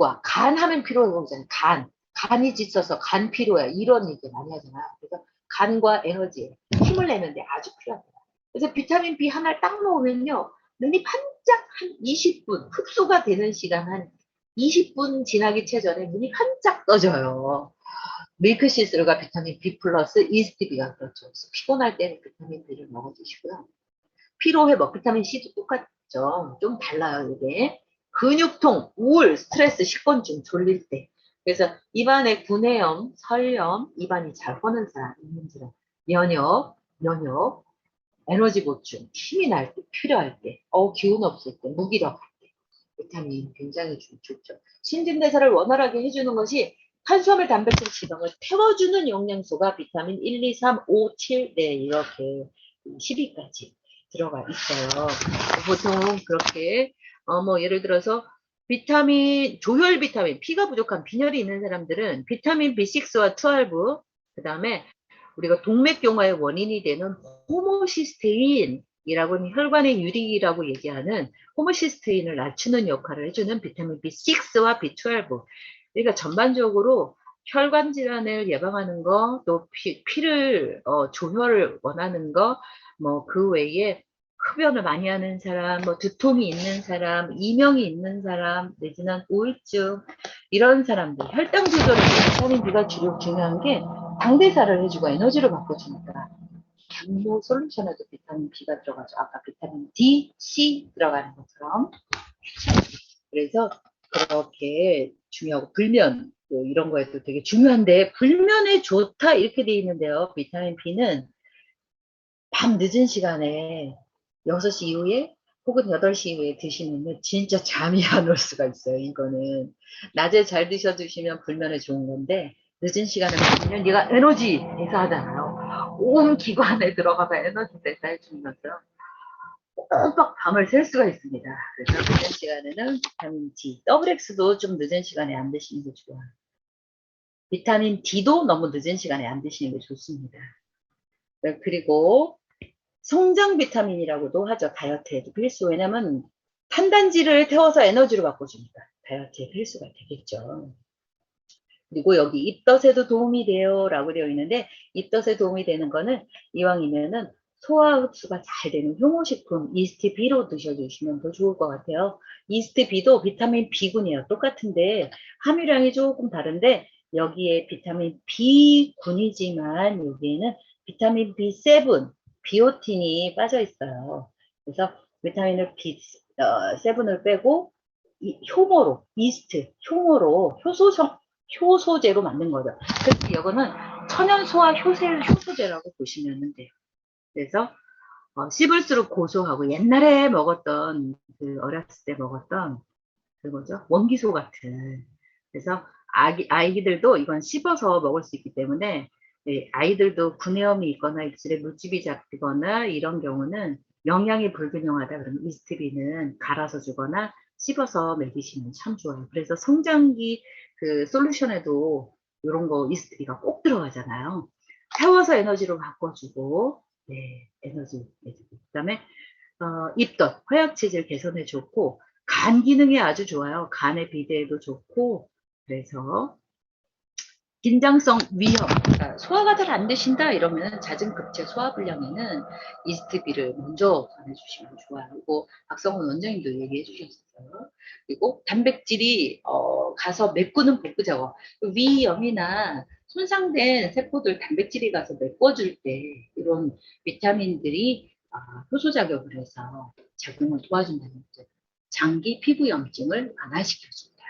하면 피로 회복이잖아요. 간이 지쳐서 간 피로야 이런 얘기 많이 하잖아요. 그래서 간과 에너지 힘을 내는데 아주 필요합니다. 그래서 비타민 B 하나를 딱 먹으면요 눈이 반짝 한 20분 흡수가 되는 시간 한 20분 지나기 채전에 눈이 반짝 떠져요. 밀크시슬과 비타민 B 플러스 이스트비가 그렇죠. 그래서 피곤할 때는 비타민 B를 먹어주시고요. 피로회복, 비타민 C도 똑같죠. 좀 달라요, 이게. 근육통, 우울, 스트레스, 식곤증, 졸릴 때. 그래서 입안에 구내염, 설염, 입안이 잘 허는 사람, 있는지라 면역, 에너지 보충, 힘이 날 때, 필요할 때, 기운 없을 때, 무기력할 때. 비타민 굉장히 좋죠. 신진대사를 원활하게 해주는 것이 탄수화물, 단백질, 지방을 태워주는 영양소가 비타민 1, 2, 3, 5, 7, 네, 이렇게 12까지 들어가 있어요. 보통 그렇게 뭐 예를 들어서 조혈 비타민, 피가 부족한 빈혈이 있는 사람들은 비타민 B6와 12, 그 다음에 우리가 동맥경화의 원인이 되는 호모시스테인이라고 혈관의 유리라고 얘기하는 호모시스테인을 낮추는 역할을 해주는 비타민 B6와 B12. 그러니까 전반적으로 혈관 질환을 예방하는 거, 또 피를 조혈을 원하는 거, 뭐 그 외에 흡연을 많이 하는 사람, 뭐 두통이 있는 사람, 이명이 있는 사람, 내지는 우울증 이런 사람들 혈당 조절에 비타민 B가 주로 중요한 게 당대사를 해주고 에너지를 바꿔주니까 당뇨 솔루션에도 비타민 B가 들어가죠. 아까 비타민 D, C 들어가는 것처럼. 그래서 그렇게 중요하고 불면 이런 거에도 되게 중요한데 불면에 좋다 이렇게 돼 있는데요. 비타민 B는 밤 늦은 시간에 6시 이후에 혹은 8시 이후에 드시면 진짜 잠이 안 올 수가 있어요. 이거는 낮에 잘 드셔주시면 불면에 좋은 건데 늦은 시간에 먹으면 얘가 에너지 대사하잖아요. 온 기관에 들어가서 에너지 대사해 주면서 꼬박 밤을 샐 수가 있습니다. 그래서 늦은 시간에는 비타민 D, WX도 좀 늦은 시간에 안 드시는 게 좋아요. 비타민 D도 너무 늦은 시간에 안 드시는 게 좋습니다. 그리고 성장 비타민이라고도 하죠. 다이어트에도 필수. 왜냐면 탄단지를 태워서 에너지로 바꿔주니까 다이어트에 필수가 되겠죠. 그리고 여기 입덧에도 도움이 돼요 라고 되어 있는데 입덧에 도움이 되는 거는 이왕이면은 소화 흡수가 잘 되는 효모식품 이스트 B로 드셔주시면 더 좋을 것 같아요. 이스트 B도 비타민 B군이에요. 똑같은데 함유량이 조금 다른데 여기에 비타민 B군이지만 여기에는 비타민 B7, 비오틴이 빠져 있어요. 그래서 비타민을 B7을 빼고 효모로, 이스트, 효모로 효소제로 만든 거죠. 그래서 이거는 천연소화 효소제라고 보시면 돼요. 그래서 씹을수록 고소하고 옛날에 먹었던 어렸을 때 먹었던 그거죠. 원기소 같은. 그래서 아이들도 이건 씹어서 먹을 수 있기 때문에 아이들도 구내염이 있거나 입술에 물집이 잡히거나 이런 경우는 영양이 불균형하다 그러면 이스트비는 갈아서 주거나 씹어서 먹이시면 참 좋아요. 그래서 성장기 솔루션에도 이런 거 이스트비가 꼭 들어가잖아요. 태워서 에너지로 바꿔주고 에너지 내주고 그다음에 입덧, 화약체질 개선에 좋고 간 기능에 아주 좋아요. 간의 비대에도 좋고 그래서 긴장성 위염, 그러니까 소화가 잘 안 되신다 이러면 잦은 급체 소화불량에는 이스트비를 먼저 권해주시면 좋아요. 그리고 박성훈 원장님도 얘기해 주셨어요. 그리고 단백질이 가서 메꾸는 복부작업, 위염이나 손상된 세포들 단백질이 가서 메꿔줄 때 이런 비타민들이 효소작용을 해서 작용을 도와준다는 거죠. 장기 피부염증을 완화시켜준다.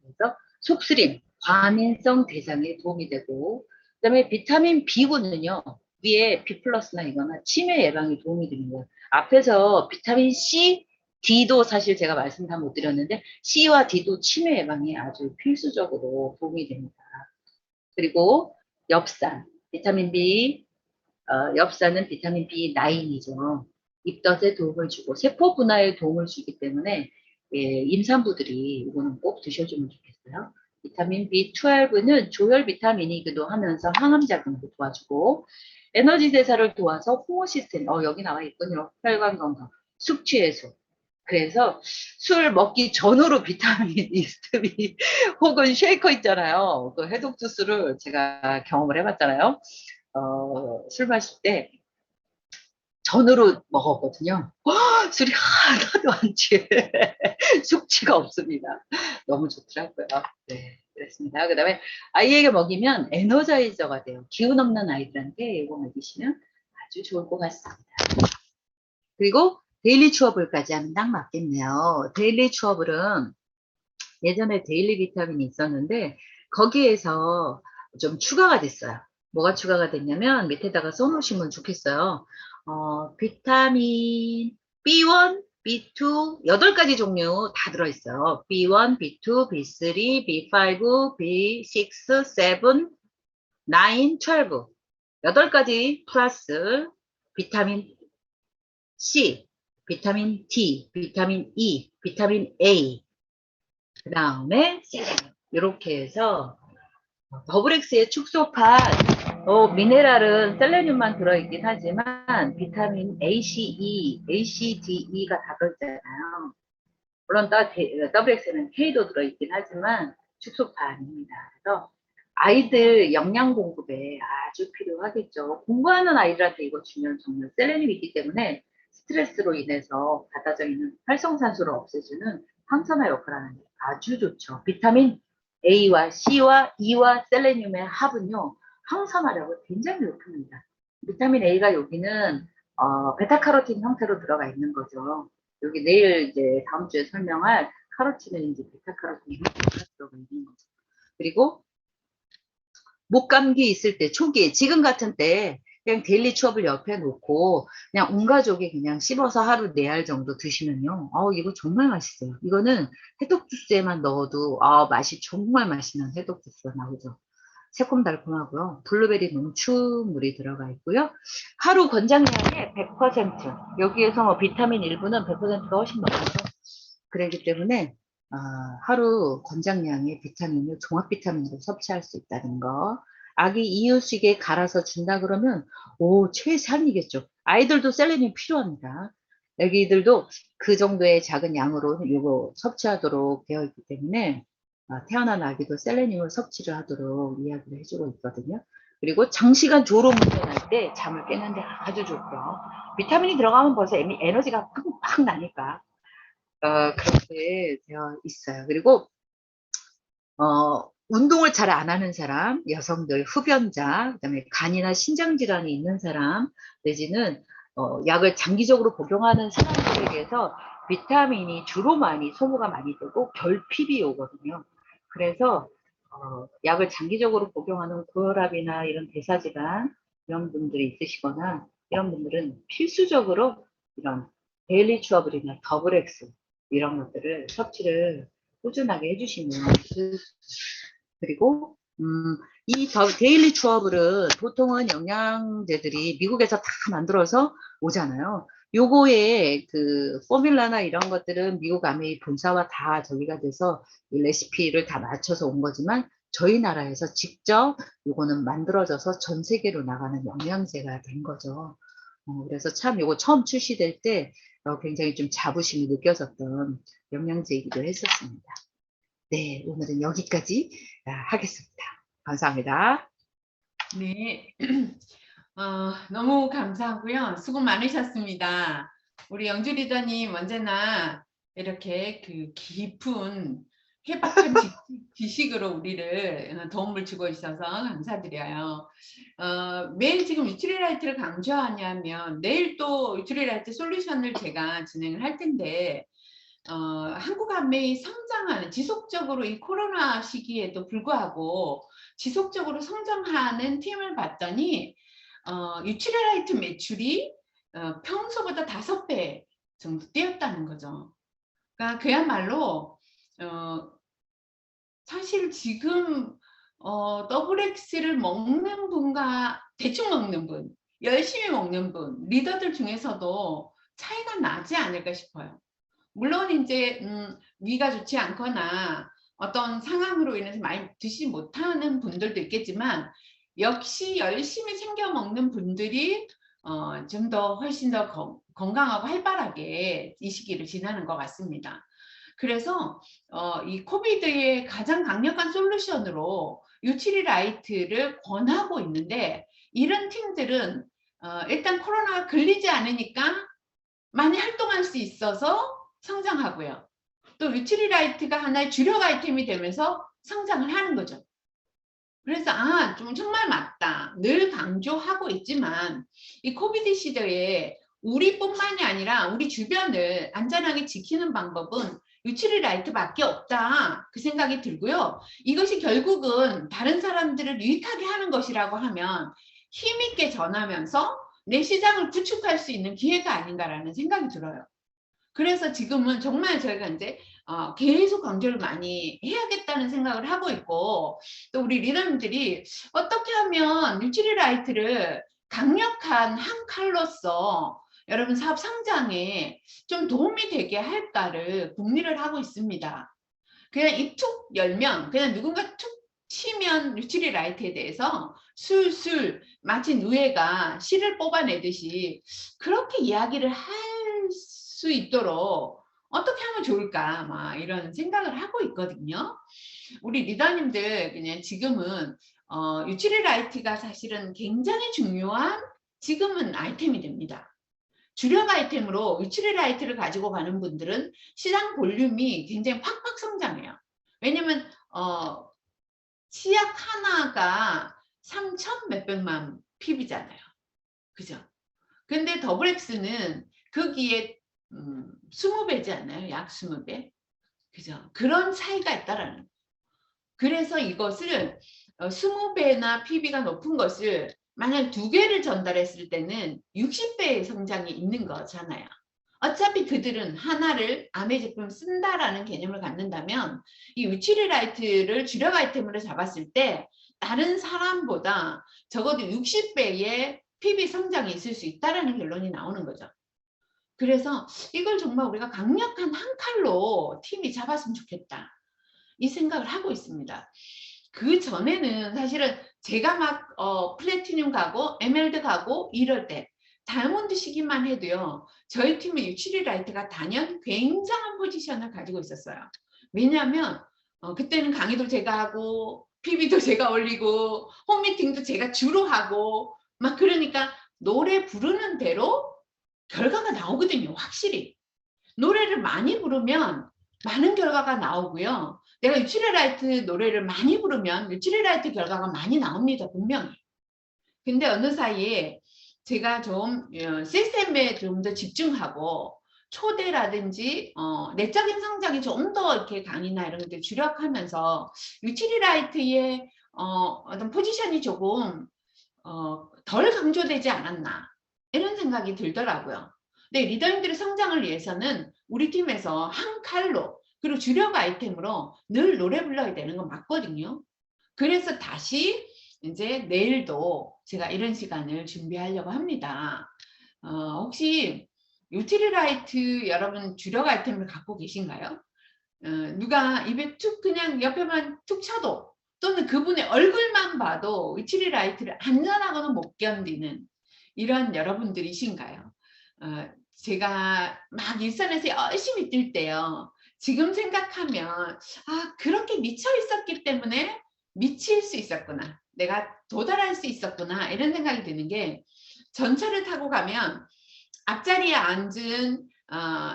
그래서 속쓰림, 과민성 대장에 도움이 되고 그다음에 비타민 B군은요. 위에 B 플러스나 이거나 치매 예방에 도움이 됩니다. 앞에서 비타민 C, D도 사실 제가 말씀 다 못 드렸는데 C와 D도 치매 예방에 아주 필수적으로 도움이 됩니다. 그리고 엽산, 비타민 B, 엽산은 비타민 B9이죠. 입덧에 도움을 주고 세포 분화에 도움을 주기 때문에 임산부들이 이거는 꼭 드셔주면 좋겠어요. 비타민 B12는 조혈 비타민이기도 하면서 항암 작용도 도와주고 에너지 대사를 도와서 호모시스템 여기 나와 있군요. 혈관 건강, 숙취 해소. 그래서 술 먹기 전후로 비타민 이스트비 혹은 쉐이커 있잖아요. 그 해독 주스를 제가 경험을 해봤잖아요. 술 마실 때 전으로 먹었거든요. 술이 하나도 안 취해. 숙취가 없습니다. 너무 좋더라고요. 네, 그렇습니다. 그 다음에 아이에게 먹이면 에너자이저가 돼요. 기운 없는 아이들한테 이거 먹이시면 아주 좋을 것 같습니다. 그리고 데일리 추어블까지 하면 딱 맞겠네요. 데일리 추어블은 예전에 데일리 비타민이 있었는데 거기에서 좀 추가가 됐어요. 뭐가 추가가 됐냐면 밑에다가 써놓으시면 좋겠어요. 비타민 B1, B2, 8가지 종류 다 들어있어요. B1, B2, B3, B5, B6, 7, 9, 12. 8가지 플러스 비타민 C, 비타민 D, 비타민 E, 비타민 A, 그 다음에 셀레늄. 이렇게 해서 더블엑스의 축소판, 미네랄은 셀레늄만 들어있긴 하지만 비타민 A, C, E, A, C, D, E가 다 들어있잖아요. 물론 더블엑스는 K도 들어있긴 하지만 축소판입니다. 그래서 아이들 영양 공급에 아주 필요하겠죠. 공부하는 아이들한테 이거 주면 정말 셀레늄이 있기 때문에 스트레스로 인해서 받아져 있는 활성산소를 없애주는 항산화 역할을 하는 게 아주 좋죠. 비타민 A와 C와 E와 셀레늄의 합은요, 항산화력을 굉장히 높입니다. 비타민 A가 여기는 베타카로틴 형태로 들어가 있는 거죠. 여기 내일 이제 다음 주에 설명할 카로틴은 이제 베타카로틴 형태로 들어가 있는 거죠. 그리고 목감기 있을 때 초기에 지금 같은 때 그냥 데일리 추업을 옆에 놓고 그냥 온 가족이 그냥 씹어서 하루 4알 정도 드시면요. 이거 정말 맛있어요. 이거는 해독 주스에만 넣어도 맛이 정말 맛있는 해독 주스가 나오죠. 새콤달콤하고요. 블루베리 농축물이 들어가 있고요. 하루 권장량의 100%. 여기에서 뭐 비타민 일부는 100%가 훨씬 넘어요. 그렇기 때문에 하루 권장량의 비타민을 종합 비타민으로 섭취할 수 있다는 거. 아기 이유식에 갈아서 준다 그러면 최상이겠죠. 아이들도 셀레늄 필요합니다. 애기들도 그 정도의 작은 양으로 이거 섭취하도록 되어 있기 때문에 태어난 아기도 셀레늄을 섭취를 하도록 이야기를 해주고 있거든요. 그리고 장시간 졸음 운전할 때 잠을 깨는데 아주 좋고요. 비타민이 들어가면 벌써 에너지가 팍팍 나니까 그렇게 되어 있어요. 그리고 운동을 잘 안 하는 사람, 여성들, 흡연자, 그다음에 간이나 신장 질환이 있는 사람, 내지는 약을 장기적으로 복용하는 사람들에게서 비타민이 주로 소모가 많이 되고 결핍이 오거든요. 그래서 약을 장기적으로 복용하는 고혈압이나 이런 대사질환 이런 분들이 있으시거나 이런 분들은 필수적으로 이런 데일리 추어블이나 더블엑스 이런 것들을 섭취를 꾸준하게 해주시면 그리고 이 데일리 추어블은 보통은 영양제들이 미국에서 다 만들어서 오잖아요. 요거의 그 포뮬라나 이런 것들은 미국 아메이 본사와 다 저기가 돼서 이 레시피를 다 맞춰서 온 거지만 저희 나라에서 직접 요거는 만들어져서 전 세계로 나가는 영양제가 된 거죠. 그래서 참 요거 처음 출시될 때 굉장히 좀 자부심이 느껴졌던 영양제이기도 했었습니다. 네, 오늘은 여기까지 하겠습니다. 감사합니다. 네. 너무 감사하고요. 수고 많으셨습니다. 우리 영주 리더님 언제나 이렇게 그 깊은 해박한 지식으로 우리를 도움을 주고 있어서 감사드려요. 매일 지금 유트리라이트를 강조하냐면 내일 또 유트리라이트 솔루션을 제가 진행을 할 텐데 한국 안매이 성장하는 지속적으로 이 코로나 시기에도 불구하고 지속적으로 성장하는 팀을 봤더니 유트리라이트 매출이 평소보다 5배 정도 뛰었다는 거죠. 그러니까 그야말로 사실 지금 더블엑스를 먹는 분과 대충 먹는 분, 열심히 먹는 분, 리더들 중에서도 차이가 나지 않을까 싶어요. 물론 이제 위가 좋지 않거나 어떤 상황으로 인해서 많이 드시지 못하는 분들도 있겠지만 역시 열심히 챙겨 먹는 분들이 좀 더 훨씬 더 건강하고 활발하게 이 시기를 지나는 것 같습니다. 그래서 이 코비드의 가장 강력한 솔루션으로 유트리라이트를 권하고 있는데 이런 팀들은 일단 코로나가 걸리지 않으니까 많이 활동할 수 있어서 성장하고요. 또 유트리라이트가 하나의 주력 아이템이 되면서 성장을 하는 거죠. 그래서 좀 정말 맞다. 늘 강조하고 있지만 이 코비드 시대에 우리뿐만이 아니라 우리 주변을 안전하게 지키는 방법은 유트리라이트밖에 없다. 그 생각이 들고요. 이것이 결국은 다른 사람들을 유익하게 하는 것이라고 하면 힘있게 전하면서 내 시장을 구축할 수 있는 기회가 아닌가라는 생각이 들어요. 그래서 지금은 정말 저희가 이제 계속 강조를 많이 해야겠다는 생각을 하고 있고, 또 우리 리더님들이 어떻게 하면 뉴트리라이트를 강력한 한 칼로서 여러분 사업 성장에 좀 도움이 되게 할까를 궁리를 하고 있습니다. 그냥 이 툭 열면, 그냥 누군가 툭 치면 뉴트리라이트에 대해서 술술 마치 누에가 실을 뽑아내듯이 그렇게 이야기를 할 수 있도록 어떻게 하면 좋을까, 막 이런 생각을 하고 있거든요. 우리 리더님들 그냥 지금은 뉴트리라이트가 사실은 굉장히 중요한 지금은 아이템이 됩니다. 주력 아이템으로 뉴트리라이트를 가지고 가는 분들은 시장 볼륨이 굉장히 팍팍 성장해요. 왜냐면 치약 하나가 3천 몇백만 PB잖아요. 그죠? 근데 더블엑스는 거기에 20배지 않나요? 약 20배? 그죠? 그런 차이가 있다라는 거예요. 그래서 이것을 20배나 PB가 높은 것을 만약 2개를 전달했을 때는 60배의 성장이 있는 거잖아요. 어차피 그들은 하나를 아메 제품 쓴다라는 개념을 갖는다면 이 유치리라이트를 주력 아이템으로 잡았을 때 다른 사람보다 적어도 60배의 PB 성장이 있을 수 있다는 결론이 나오는 거죠. 그래서 이걸 정말 우리가 강력한 한 칼로 팀이 잡았으면 좋겠다, 이 생각을 하고 있습니다. 그 전에는 사실은 제가 막 플래티늄 가고 에메랄드 가고 이럴 때 다이아몬드 시기만 해도요, 저희 팀의 유치리라이트가 단연 굉장한 포지션을 가지고 있었어요. 왜냐하면 그때는 강의도 제가 하고 PB도 제가 올리고 홈미팅도 제가 주로 하고 막, 그러니까 노래 부르는 대로 결과가 나오거든요. 확실히 노래를 많이 부르면 많은 결과가 나오고요. 내가 유치리라이트 노래를 많이 부르면 유치리라이트 결과가 많이 나옵니다. 분명히. 근데 어느 사이에 제가 좀 시스템에 좀 더 집중하고 초대라든지 내적인 성장이 좀 더 이렇게 강의나 이런 것들 주력하면서 유치리라이트의 어떤 포지션이 조금 덜 강조되지 않았나, 이런 생각이 들더라고요. 근데 리더님들의 성장을 위해서는 우리 팀에서 한 칼로, 그리고 주력 아이템으로 늘 노래 불러야 되는 건 맞거든요. 그래서 다시 이제 내일도 제가 이런 시간을 준비하려고 합니다. 혹시 유티리라이트 여러분 주력 아이템을 갖고 계신가요? 누가 입에 툭 그냥 옆에만 툭 쳐도, 또는 그분의 얼굴만 봐도 유티리라이트를 안전하고는 못 견디는 이런 여러분들이신가요? 제가 막 일선에서 열심히 뛸 때요, 지금 생각하면 그렇게 미쳐 있었기 때문에 미칠 수 있었구나, 내가 도달할 수 있었구나, 이런 생각이 드는 게, 전철을 타고 가면 앞자리에 앉은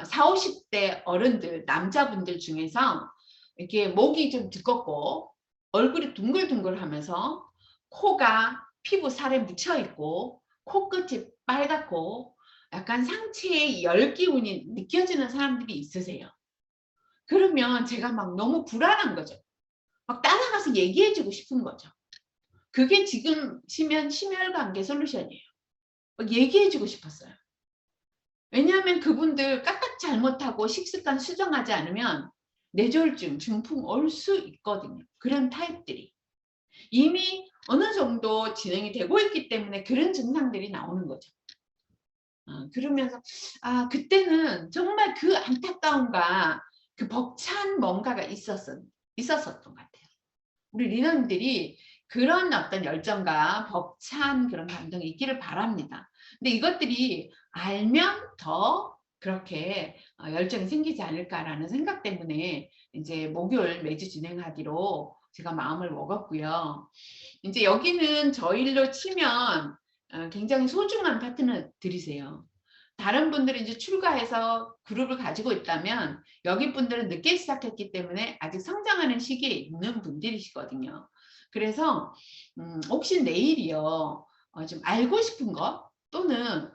40, 50대 어른들, 남자분들 중에서 이렇게 목이 좀 두껍고 얼굴이 둥글둥글 하면서 코가 피부 살에 묻혀 있고 코끝이 빨갛고 약간 상체에 열 기운이 느껴지는 사람들이 있으세요. 그러면 제가 막 너무 불안한 거죠. 막 따라가서 얘기해주고 싶은 거죠. 그게 지금 심혈관계 솔루션이에요. 막 얘기해주고 싶었어요. 왜냐하면 그분들 까딱 잘못하고 식습관 수정하지 않으면 뇌졸중, 중풍 올 수 있거든요. 그런 타입들이 이미 어느 정도 진행이 되고 있기 때문에 그런 증상들이 나오는 거죠. 그러면서 그때는 정말 그 안타까움과 그 벅찬 뭔가가 있었던 것 같아요. 우리 리더님들이 그런 어떤 열정과 벅찬 그런 감동이 있기를 바랍니다. 근데 이것들이 알면 더 그렇게 열정이 생기지 않을까라는 생각 때문에 이제 목요일 매주 진행하기로 제가 마음을 먹었고요. 이제 여기는 저일로 치면 굉장히 소중한 파트너들이세요. 다른 분들이 이제 출가해서 그룹을 가지고 있다면 여기 분들은 늦게 시작했기 때문에 아직 성장하는 시기에 있는 분들이시거든요. 그래서 혹시 내일이요, 좀 알고 싶은 것, 또는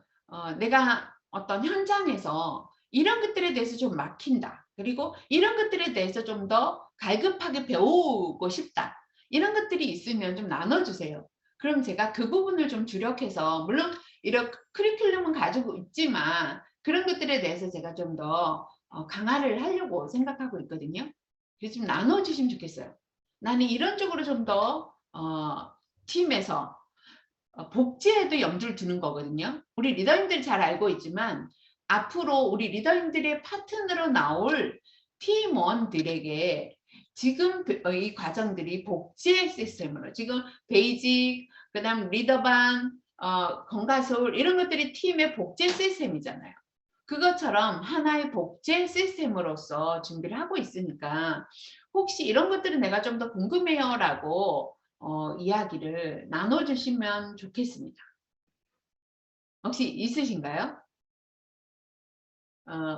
내가 어떤 현장에서 이런 것들에 대해서 좀 막힌다, 그리고 이런 것들에 대해서 좀 더 갈급하게 배우고 싶다, 이런 것들이 있으면 좀 나눠주세요. 그럼 제가 그 부분을 좀 주력해서, 물론 이런 커리큘럼은 가지고 있지만 그런 것들에 대해서 제가 좀 더 강화를 하려고 생각하고 있거든요. 그래서 좀 나눠주시면 좋겠어요. 나는 이런 쪽으로 좀 더 팀에서 복지에도 염두를 두는 거거든요. 우리 리더님들이 잘 알고 있지만 앞으로 우리 리더님들의 파트너로 나올 팀원들에게 지금 이 과정들이 복지의 시스템으로 지금 베이직, 그다음 리더반, 건가서울 이런 것들이 팀의 복지 시스템이잖아요. 그것처럼 하나의 복제 시스템으로서 준비를 하고 있으니까 혹시 이런 것들은 내가 좀 더 궁금해요 라고 이야기를 나눠주시면 좋겠습니다. 혹시 있으신가요?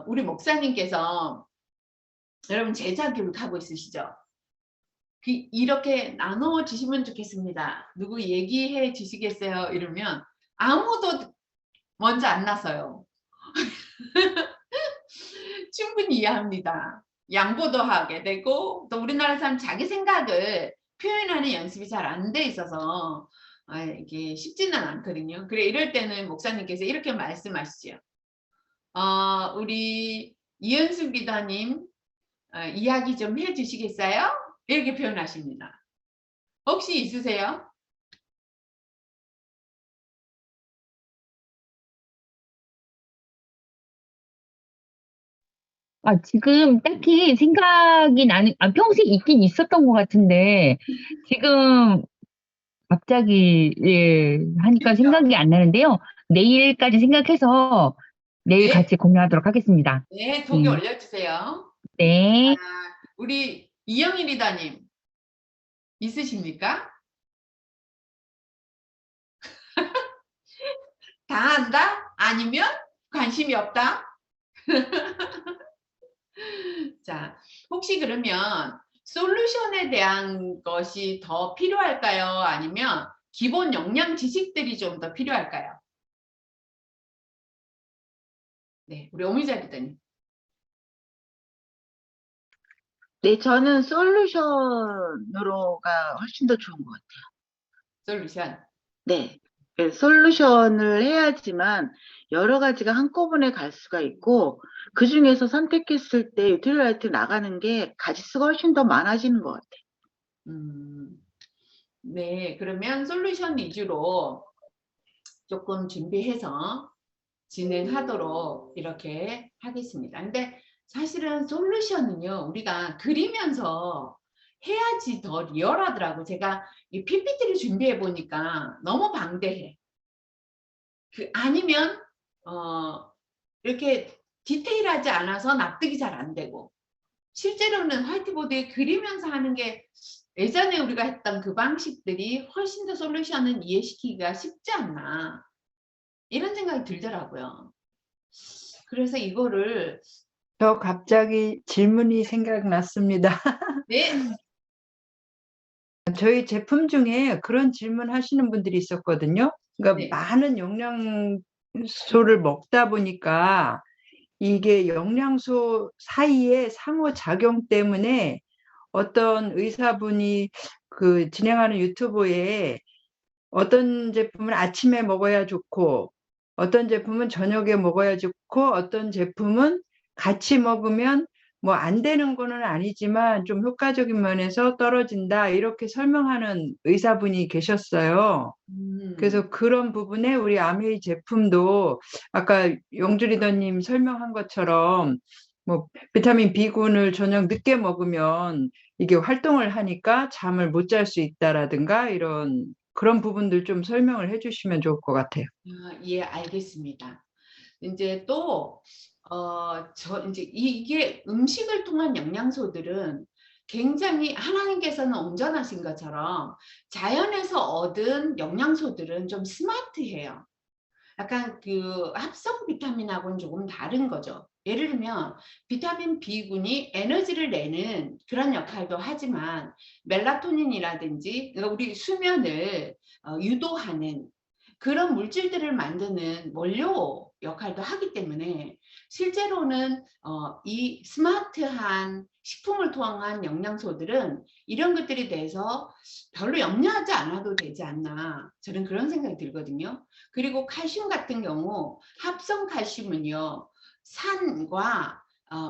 우리 목사님께서 여러분 제자 교육하고 있으시죠? 이렇게 나눠주시면 좋겠습니다. 누구 얘기해 주시겠어요? 이러면 아무도 먼저 안 나서요. 충분히 이해합니다. 양보도 하게 되고 또 우리나라 사람 자기 생각을 표현하는 연습이 잘 안 돼 있어서 이게 쉽지는 않거든요. 그래 이럴 때는 목사님께서 이렇게 말씀하시죠. 우리 이은숙 리더님 이야기 좀 해주시겠어요? 이렇게 표현하십니다. 혹시 있으세요? 지금 딱히 생각이 나는, 평소에 있긴 있었던 것 같은데, 지금 갑자기, 예, 하니까 그렇죠? 생각이 안 나는데요. 내일까지 생각해서 내일 네, 같이 공유하도록 하겠습니다. 네, 동기 예. 올려주세요. 네. 우리 이영희 리더님 있으십니까? 다 한다? 아니면 관심이 없다? 자, 혹시 그러면 솔루션에 대한 것이 더 필요할까요? 아니면 기본 역량 지식들이 좀 더 필요할까요? 네, 우리 오미자 리더님. 네, 저는 솔루션으로가 훨씬 더 좋은 것 같아요. 솔루션. 네. 네, 솔루션을 해야지만 여러 가지가 한꺼번에 갈 수가 있고, 그 중에서 선택했을 때 유틸라이트 나가는 게 가지수가 훨씬 더 많아지는 것 같아요. 네, 그러면 솔루션 위주로 조금 준비해서 진행하도록 이렇게 하겠습니다. 근데 사실은 솔루션은요, 우리가 그리면서 해야지 더 리얼하더라고. 제가 이 PPT를 준비해 보니까 너무 방대해. 아니면 이렇게 디테일하지 않아서 납득이 잘 안 되고, 실제로는 화이트보드에 그리면서 하는 게 예전에 우리가 했던 그 방식들이 훨씬 더 솔루션은 이해시키기가 쉽지 않나 이런 생각이 들더라고요. 그래서 이거를 저 갑자기 질문이 생각났습니다. 네, 저희 제품 중에 그런 질문 하시는 분들이 있었거든요. 그러니까 네. 많은 영양소를 먹다 보니까 이게 영양소 사이의 상호작용 때문에 어떤 의사분이 그 진행하는 유튜브에 어떤 제품은 아침에 먹어야 좋고 어떤 제품은 저녁에 먹어야 좋고 어떤 제품은 같이 먹으면 뭐 안 되는 거는 아니지만 좀 효과적인 면에서 떨어진다 이렇게 설명하는 의사분이 계셨어요. 그래서 그런 부분에 우리 아메이 제품도 아까 영주 리더님 설명한 것처럼 뭐 비타민 B군을 저녁 늦게 먹으면 이게 활동을 하니까 잠을 못 잘 수 있다라든가 이런 그런 부분들 좀 설명을 해주시면 좋을 것 같아요. 예, 알겠습니다. 이제 또 이제 이게 음식을 통한 영양소들은 굉장히 하나님께서는 온전하신 것처럼 자연에서 얻은 영양소들은 좀 스마트해요. 약간 그 합성 비타민하고는 조금 다른 거죠. 예를 들면 비타민 B군이 에너지를 내는 그런 역할도 하지만 멜라토닌이라든지 그러니까 우리 수면을 유도하는 그런 물질들을 만드는 원료 역할도 하기 때문에 실제로는 이 스마트한 식품을 통한 영양소들은 이런 것들에 대해서 별로 염려하지 않아도 되지 않나 저는 그런 생각이 들거든요. 그리고 칼슘 같은 경우 합성 칼슘은요 산과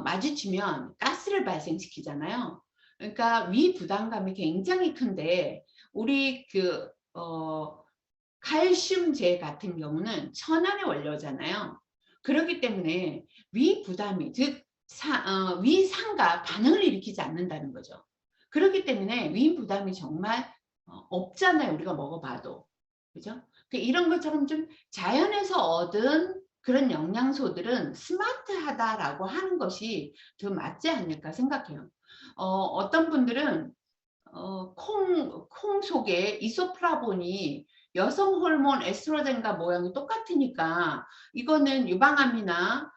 마주치면 가스를 발생시키잖아요. 그러니까 위 부담감이 굉장히 큰데 우리 칼슘제 같은 경우는 천연의 원료잖아요. 그렇기 때문에 위 부담이 즉 위산과 반응을 일으키지 않는다는 거죠. 그렇기 때문에 위 부담이 정말 없잖아요. 우리가 먹어봐도. 그죠? 이런 것처럼 좀 자연에서 얻은 그런 영양소들은 스마트하다라고 하는 것이 더 맞지 않을까 생각해요. 어떤 분들은 콩 속에 이소플라본이 여성 호르몬 에스트로겐과 모양이 똑같으니까 이거는 유방암이나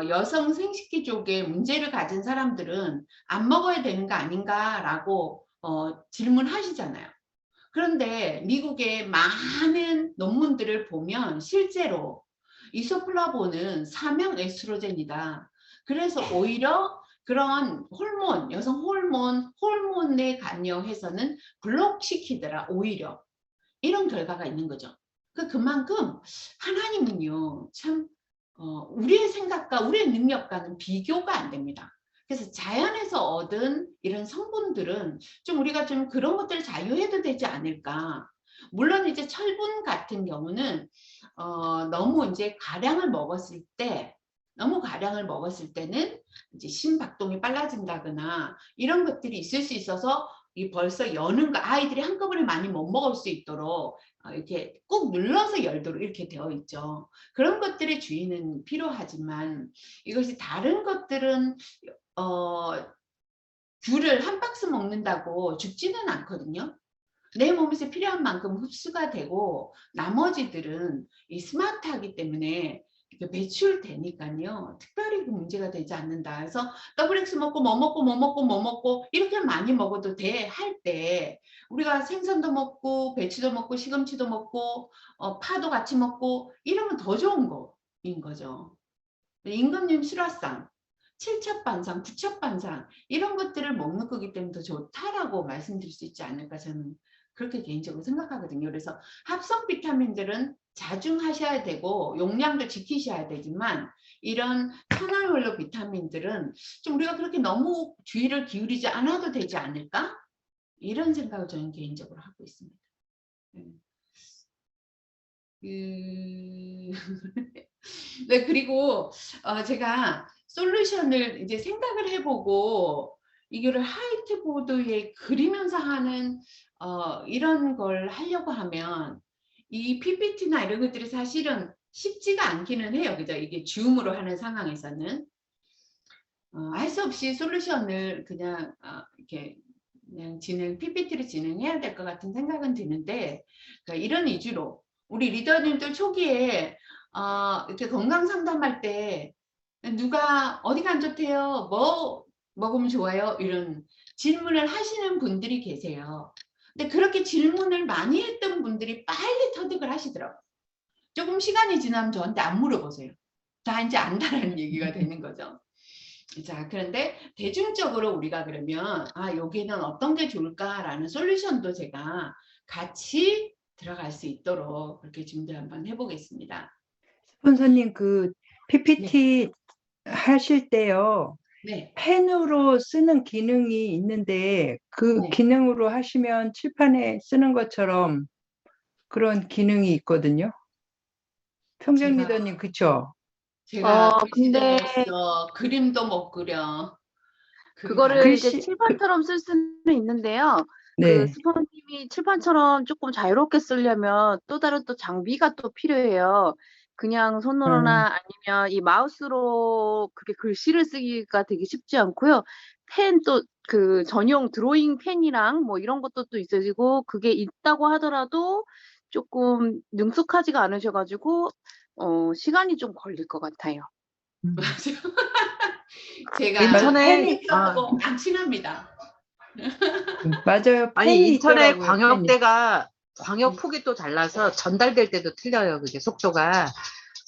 여성 생식기 쪽에 문제를 가진 사람들은 안 먹어야 되는 거 아닌가라고 질문하시잖아요. 그런데 미국의 많은 논문들을 보면 실제로 이소플라본은 사명 에스트로겐이다. 그래서 오히려 그런 호르몬, 여성 호르몬에 관여해서는 블록시키더라, 오히려. 이런 결과가 있는 거죠. 그만큼 하나님은요, 참, 우리의 생각과 우리의 능력과는 비교가 안 됩니다. 그래서 자연에서 얻은 이런 성분들은 좀 우리가 좀 그런 것들을 자유해도 되지 않을까. 물론 이제 철분 같은 경우는 너무 이제 너무 가량을 먹었을 때는 이제 심박동이 빨라진다거나 이런 것들이 있을 수 있어서 벌써 여는 거 아이들이 한꺼번에 많이 못 먹을 수 있도록 이렇게 꾹 눌러서 열도록 이렇게 되어 있죠. 그런 것들의 주의는 필요하지만 이것이 다른 것들은 귤을 한 박스 먹는다고 죽지는 않거든요. 내 몸에서 필요한 만큼 흡수가 되고 나머지들은 이 스마트하기 때문에 배출되니까요. 특별히 그 문제가 되지 않는다. 그래서 더블X 먹고 뭐 먹고 이렇게 많이 먹어도 돼 할 때 우리가 생선도 먹고 배추도 먹고 시금치도 먹고 파도 같이 먹고 이러면 더 좋은 거인 거죠. 임금님 실화상, 칠첩반상, 구첩반상 이런 것들을 먹는 거기 때문에 더 좋다라고 말씀드릴 수 있지 않을까 저는 그렇게 개인적으로 생각하거든요. 그래서 합성 비타민들은 자중하셔야 되고 용량도 지키셔야 되지만 이런 천연원료 비타민들은 좀 우리가 그렇게 너무 주의를 기울이지 않아도 되지 않을까? 이런 생각을 저는 개인적으로 하고 있습니다. 네, 그리고 제가 솔루션을 이제 생각을 해보고 이거를 화이트보드에 그리면서 하는 이런 걸 하려고 하면 이 PPT나 이런 것들이 사실은 쉽지가 않기는 해요. 그죠? 이게 줌으로 하는 상황에서는 할 수 없이 솔루션을 그냥 이렇게 그냥 PPT를 진행해야 될 것 같은 생각은 드는데 그러니까 이런 위주로 우리 리더님들 초기에 이렇게 건강 상담할 때 누가 어디가 안 좋대요? 뭐 먹으면 좋아요? 이런 질문을 하시는 분들이 계세요. 근데 그렇게 질문을 많이 했던 분들이 빨리 터득을 하시더라고요. 조금 시간이 지나면 저한테 안 물어보세요. 다 이제 안다라는 얘기가 되는 거죠. 자, 그런데 대중적으로 우리가 그러면 여기는 어떤 게 좋을까라는 솔루션도 제가 같이 들어갈 수 있도록 그렇게 준비 한번 해보겠습니다. 스폰서님 그 PPT 하실 때요. 네. 펜으로 쓰는 기능이 있는데 그 네. 기능으로 하시면 칠판에 쓰는 것처럼 그런 기능이 있거든요. 평정 제가- 리더님 그쵸? 제가 글씨도 근데 못 써, 그림도 못 그려. 그거를 글씨- 이제 칠판처럼 쓸 수는 있는데요. 네. 그 스폰님이 칠판처럼 조금 자유롭게 쓰려면 또 다른 또 장비가 또 필요해요. 그냥 손으로나 아니면 이 마우스로 그렇게 글씨를 쓰기가 되게 쉽지 않고요. 펜 또 그 전용 드로잉 펜이랑 뭐 이런 것도 또 있어지고 그게 있다고 하더라도 조금 능숙하지가 않으셔가지고 시간이 좀 걸릴 것 같아요. 제가 인천에 펜하고 안 친합니다. 맞아요. 아니 펜이 인천에 있더라고요, 펜이. 광역대가 광역 폭이 또 달라서 전달될 때도 틀려요. 그게 속도가.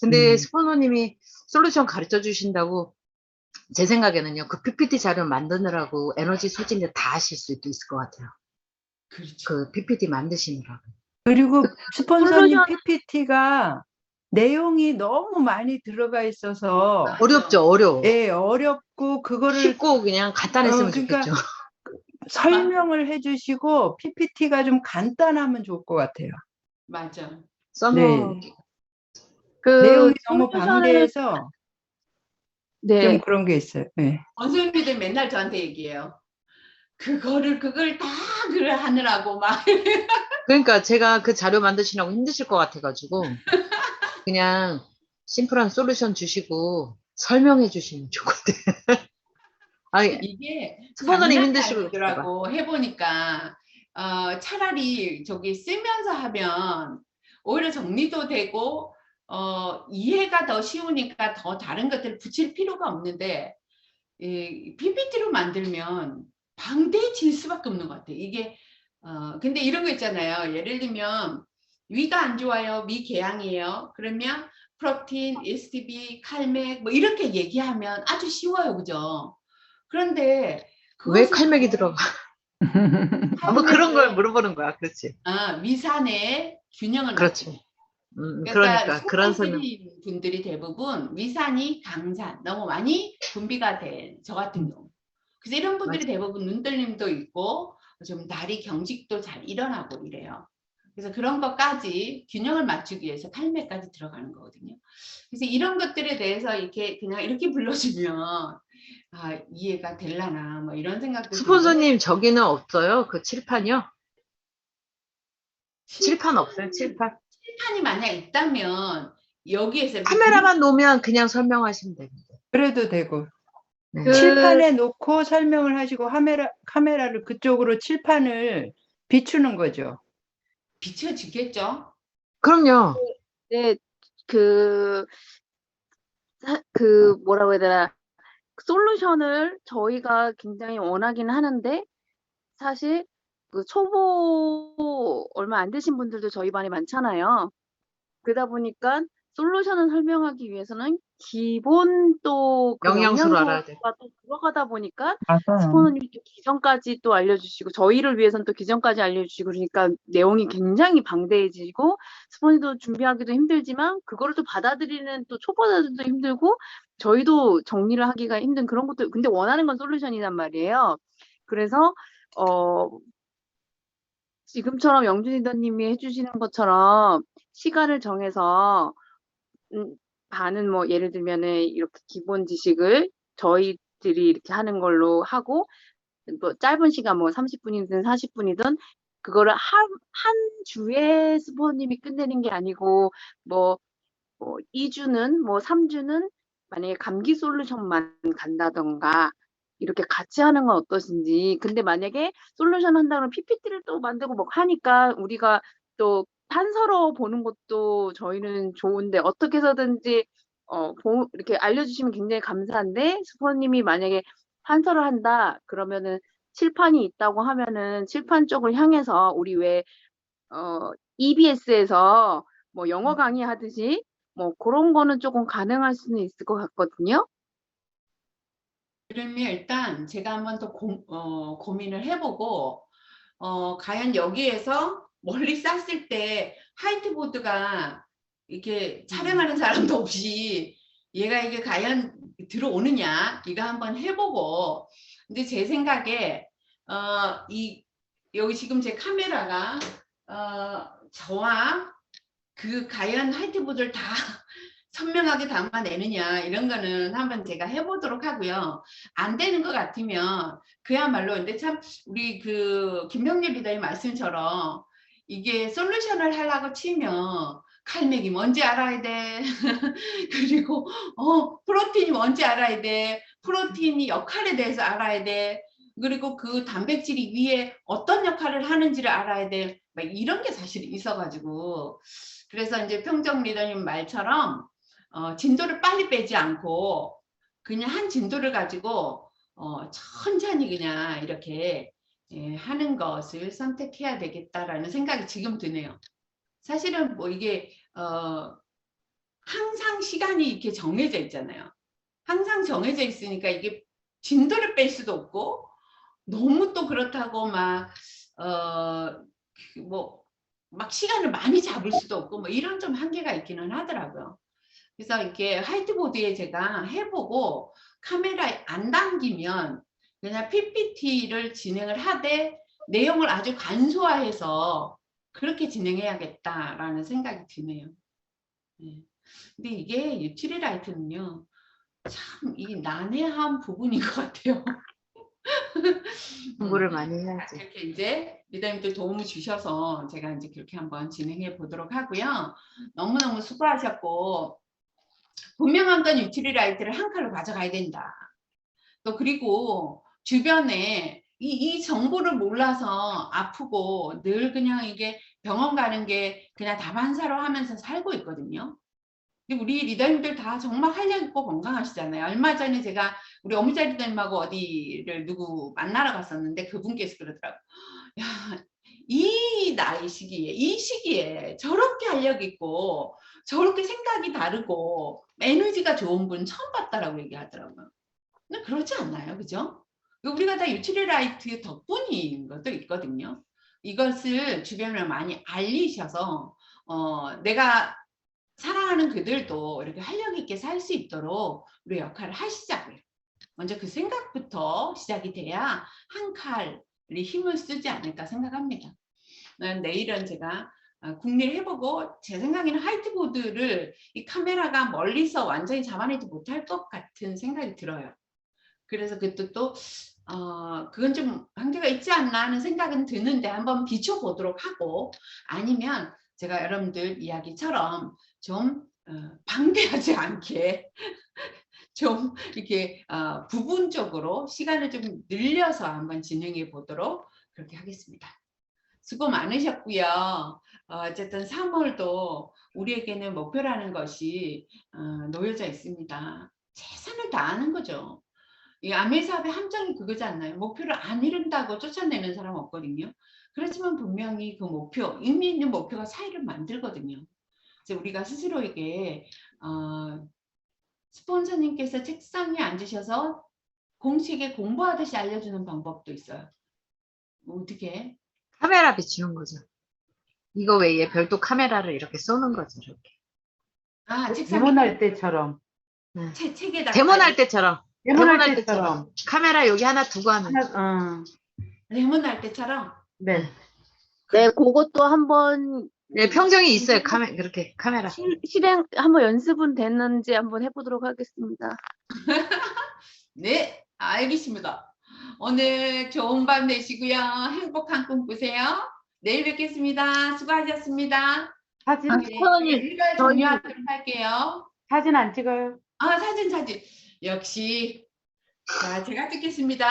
근데 스포너님이 솔루션 가르쳐 주신다고 제 생각에는요. 그 PPT 자료 만드느라고 에너지 소진을 다 하실 수도 있을 것 같아요. 그렇죠. 그 PPT 만드시느라고. 그리고 스폰서님 솔루션- PPT가 내용이 너무 많이 들어가 있어서 어렵죠, 어려워. 예, 어렵고 그거를 쉽고 그냥 간단했으면 그러니까 좋겠죠. 설명을 해주시고 PPT가 좀 간단하면 좋을 것 같아요. 맞아. 써먹기. 그 내용이 너무 솔루션을 방대해서 네. 좀 그런 게 있어요. 예. 원수님들 맨날 저한테 얘기해요. 그걸 다 그걸 하느라고 막. 그러니까 제가 그 자료 만드시라고 힘드실 것 같아가지고 그냥 심플한 솔루션 주시고 설명해 주시면 좋을 것 같아요. 아니, 이게 스폰서님 장난이 힘드시고 아니더라고. 해보니까 차라리 저기 쓰면서 하면 오히려 정리도 되고 이해가 더 쉬우니까 더 다른 것들을 붙일 필요가 없는데 이 PPT로 만들면 방대해질 수밖에 없는 것 같아요. 이게 근데 이런 거 있잖아요. 예를 들면 위가 안 좋아요, 미궤양이에요. 그러면 프로틴, STB, 칼맥 뭐 이렇게 얘기하면 아주 쉬워요, 그죠? 그런데 왜 그것을 칼맥이 들어가? 뭐 그런 걸 물어보는 거야. 그렇지. 위산의 균형을 그렇지. 맞추고. 그러니까 그러니까 그런 설명. 소변 분들이 대부분 위산이 강산 너무 많이 분비가 된 저 같은 경우. 그래서 이런 분들이 맞아. 대부분 눈떨림도 있고 좀 다리 경직도 잘 일어나고 이래요. 그래서 그런 것까지 균형을 맞추기 위해서 칼맥까지 들어가는 거거든요. 그래서 이런 것들에 대해서 이렇게 그냥 이렇게 불러주면 이해가 될라나 뭐 이런 생각도 들고. 스폰서님 저기는 없어요? 그 칠판이요? 칠판 없어요? 칠판? 칠판이 만약 있다면 여기에서 이렇게 카메라만 놓으면 그냥 설명하시면 됩니다. 그래도 되고 네. 그- 칠판에 놓고 설명을 하시고 카메라를 그쪽으로 칠판을 비추는 거죠. 비춰지겠죠? 그럼요. 네, 뭐라고 해야 되나, 솔루션을 저희가 굉장히 원하긴 하는데, 사실 그 초보 얼마 안 되신 분들도 저희 반에 많잖아요. 그러다 보니까 솔루션을 설명하기 위해서는 기본 또 그 영양소를 알아야 돼. 영양소가 또 들어가다 보니까 맞아요. 스포너님이 또 기전까지 또 알려주시고 저희를 위해서는 또 기전까지 알려주시고 그러니까 내용이 굉장히 방대해지고 스포니도 준비하기도 힘들지만 그거를 또 받아들이는 또 초보자들도 힘들고 저희도 정리를 하기가 힘든 그런 것도 근데 원하는 건 솔루션이란 말이에요. 그래서 지금처럼 영준 리더님이 해주시는 것처럼 시간을 정해서 반은 뭐 예를 들면은 이렇게 기본 지식을 저희들이 이렇게 하는 걸로 하고 뭐 짧은 시간 뭐 30분이든 40분이든 그거를 한 주에 스포님이 끝내는 게 아니고 뭐 2주는 뭐 3주는 만약에 감기 솔루션만 간다던가 이렇게 같이 하는 건 어떠신지. 근데 만약에 솔루션 한다면 PPT를 또 만들고 뭐 하니까 우리가 또 단서로 보는 것도 저희는 좋은데 어떻게 해서든지 이렇게 알려주시면 굉장히 감사한데 스포님이 만약에 단서를 한다 그러면은 칠판이 있다고 하면은 칠판 쪽을 향해서 우리 왜 EBS에서 뭐 영어 강의하듯이 뭐 그런 거는 조금 가능할 수는 있을 것 같거든요. 그러면 일단 제가 한번 더 고민을 해보고 과연 여기에서 멀리 쌌을 때 화이트보드가 이렇게 촬영하는 사람도 없이 얘가 이게 과연 들어오느냐 이거 한번 해보고 근데 제 생각에 여기 지금 제 카메라가 저와 그 과연 화이트보드를 다 선명하게 담아내느냐 이런 거는 한번 제가 해보도록 하고요. 안 되는 것 같으면 그야말로 근데 참 우리 그 김병렬 리더의 말씀처럼 이게 솔루션을 하려고 치면 칼맥이 뭔지 알아야 돼. 그리고 프로틴이 뭔지 알아야 돼. 프로틴이 역할에 대해서 알아야 돼. 그리고 그 단백질이 위에 어떤 역할을 하는지를 알아야 돼. 막 이런 게 사실 있어가지고 그래서 이제 평정 리더님 말처럼 진도를 빨리 빼지 않고 그냥 한 진도를 가지고 천천히 그냥 이렇게 하는 것을 선택해야 되겠다라는 생각이 지금 드네요. 사실은 뭐 이게 항상 시간이 이렇게 정해져 있잖아요. 항상 정해져 있으니까 이게 진도를 뺄 수도 없고 너무 또 그렇다고 막 막 시간을 많이 잡을 수도 없고 뭐 이런 좀 한계가 있기는 하더라고요. 그래서 이렇게 화이트보드에 제가 해보고 카메라에 안 당기면 그냥 PPT를 진행을 하되 내용을 아주 간소화해서 그렇게 진행해야겠다라는 생각이 드네요. 네. 근데 이게 유틸리라이트는요, 참 이 난해한 부분인 것 같아요. 공부를 많이 해야지. 이렇게 이제 리더님들 도움을 주셔서 제가 이제 그렇게 한번 진행해 보도록 하고요. 너무너무 수고하셨고, 분명한 건 유틸리라이트를 한 칼로 가져가야 된다. 또 그리고 주변에 이 정보를 몰라서 아프고 늘 그냥 이게 병원 가는 게 그냥 다반사로 하면서 살고 있거든요. 근데 우리 리더님들 다 정말 활력 있고 건강하시잖아요. 얼마 전에 제가 우리 어미자 리더님하고 어디를 누구 만나러 갔었는데 그분께서 그러더라고요. 야, 이 나이 시기에, 이 시기에 저렇게 활력 있고 저렇게 생각이 다르고 에너지가 좋은 분 처음 봤다라고 얘기하더라고요. 근데 그렇지 않나요? 그죠? 우리가 다 유틸리라이트 덕분인 것도 있거든요. 이것을 주변에 많이 알리셔서 내가 사랑하는 그들도 이렇게 활력 있게 살 수 있도록 우리 역할을 하시자고요. 먼저 그 생각부터 시작이 돼야 한 칼이 힘을 쓰지 않을까 생각합니다. 내일은 제가 궁리를 해보고 제 생각에는 화이트보드를 이 카메라가 멀리서 완전히 잡아내지 못할 것 같은 생각이 들어요. 그래서 그것도 또 그건 좀 한계가 있지 않나 하는 생각은 드는데 한번 비춰보도록 하고, 아니면 제가 여러분들 이야기처럼 좀 방대하지 않게 좀 이렇게 부분적으로 시간을 좀 늘려서 한번 진행해 보도록 그렇게 하겠습니다. 수고 많으셨고요. 어쨌든 3월도 우리에게는 목표라는 것이 놓여져 있습니다. 최선을 다하는 거죠. 이 아메사업의 함정이 그거지 않나요? 목표를 안 이룬다고 쫓아내는 사람 없거든요. 그렇지만 분명히 그 목표, 의미 있는 목표가 차이를 만들거든요. 그래서 우리가 스스로에게 스폰서님께서 책상에 앉으셔서 공식에 공부하듯이 알려주는 방법도 있어요. 어떻게? 카메라 비추는 거죠. 이거 외에 별도 카메라를 이렇게 쏘는 거죠. 이렇게. 책상에 데모할 때처럼. 책에다가 데모할 때처럼. 데모할 때처럼. 카메라 여기 하나 두고 하는 거. 데모할 때처럼. 네. 네, 그것도 한번 네, 평정이 있어요. 그렇게 카메라. 실행 한번 연습은 됐는지 한번 해보도록 하겠습니다. 네, 알겠습니다. 오늘 좋은 밤 되시고요. 행복한 꿈 꾸세요. 내일 뵙겠습니다. 수고하셨습니다. 사진, 일괄 종료하도록 할게요. 사진 안 찍어요? 사진. 역시. 자, 제가 찍겠습니다.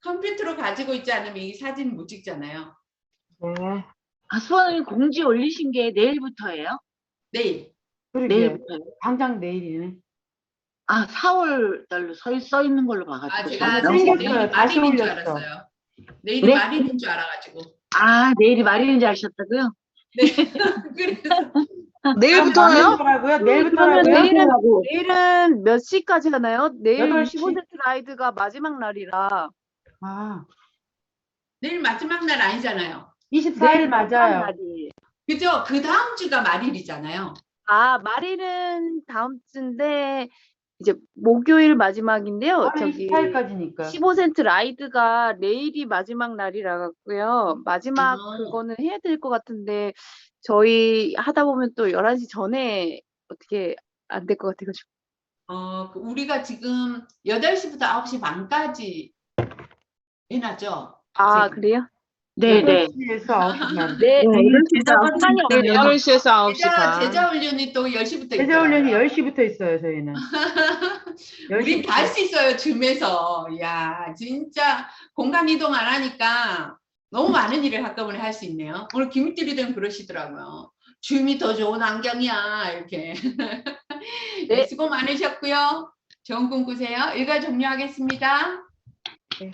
컴퓨터로 가지고 있지 않으면 이 사진 못 찍잖아요. 네. 수원이 공지 올리신 게 내일부터예요? 내일. 내일부터요? 당장 내일이네. 4월 달로 써 있는 걸로 봐가지고. 제가 너무 내일이 생겼어요. 다시 말일인 줄 올렸어. 알았어요. 내일이 네? 말일인 줄 알아가지고. 내일이 말일인지 아셨다고요? 네. 그래서 내일부터요? 내일부터라고요? 내일은 몇 시까지 하나요? 내일 8시. 15세트 라이드가 마지막 날이라. 내일 마지막 날 아니잖아요. 24일 맞아요. 날이. 그죠? 그 다음 주가 말일이잖아요. 말일은 다음 주인데 이제 목요일 마지막인데요. 저기 24일까지니까. 15센트 라이드가 내일이 마지막 날이라 갖고요. 마지막 그거는 해야 될 것 같은데 저희 하다 보면 또 11시 전에 어떻게 안 될 것 같아가지고. 우리가 지금 8시부터 9시 반까지 해놨죠? 그래요? 네네. 8시에서 9시만. 네. 시간이 네, 8시에서 9시 반. 제자 훈련이 또 10시부터 제자 훈련이 10시부터 있어요, 저희는. 우린 다 할 수 있어요, 줌에서. 이야, 진짜 공간 이동 안 하니까 너무 많은 일을 한꺼번에 할 수 있네요. 오늘 김일들이든 그러시더라고요. 줌이 더 좋은 환경이야, 이렇게. 네, 수고 많으셨고요. 좋은 꿈 꾸세요. 일과 종료하겠습니다. 네.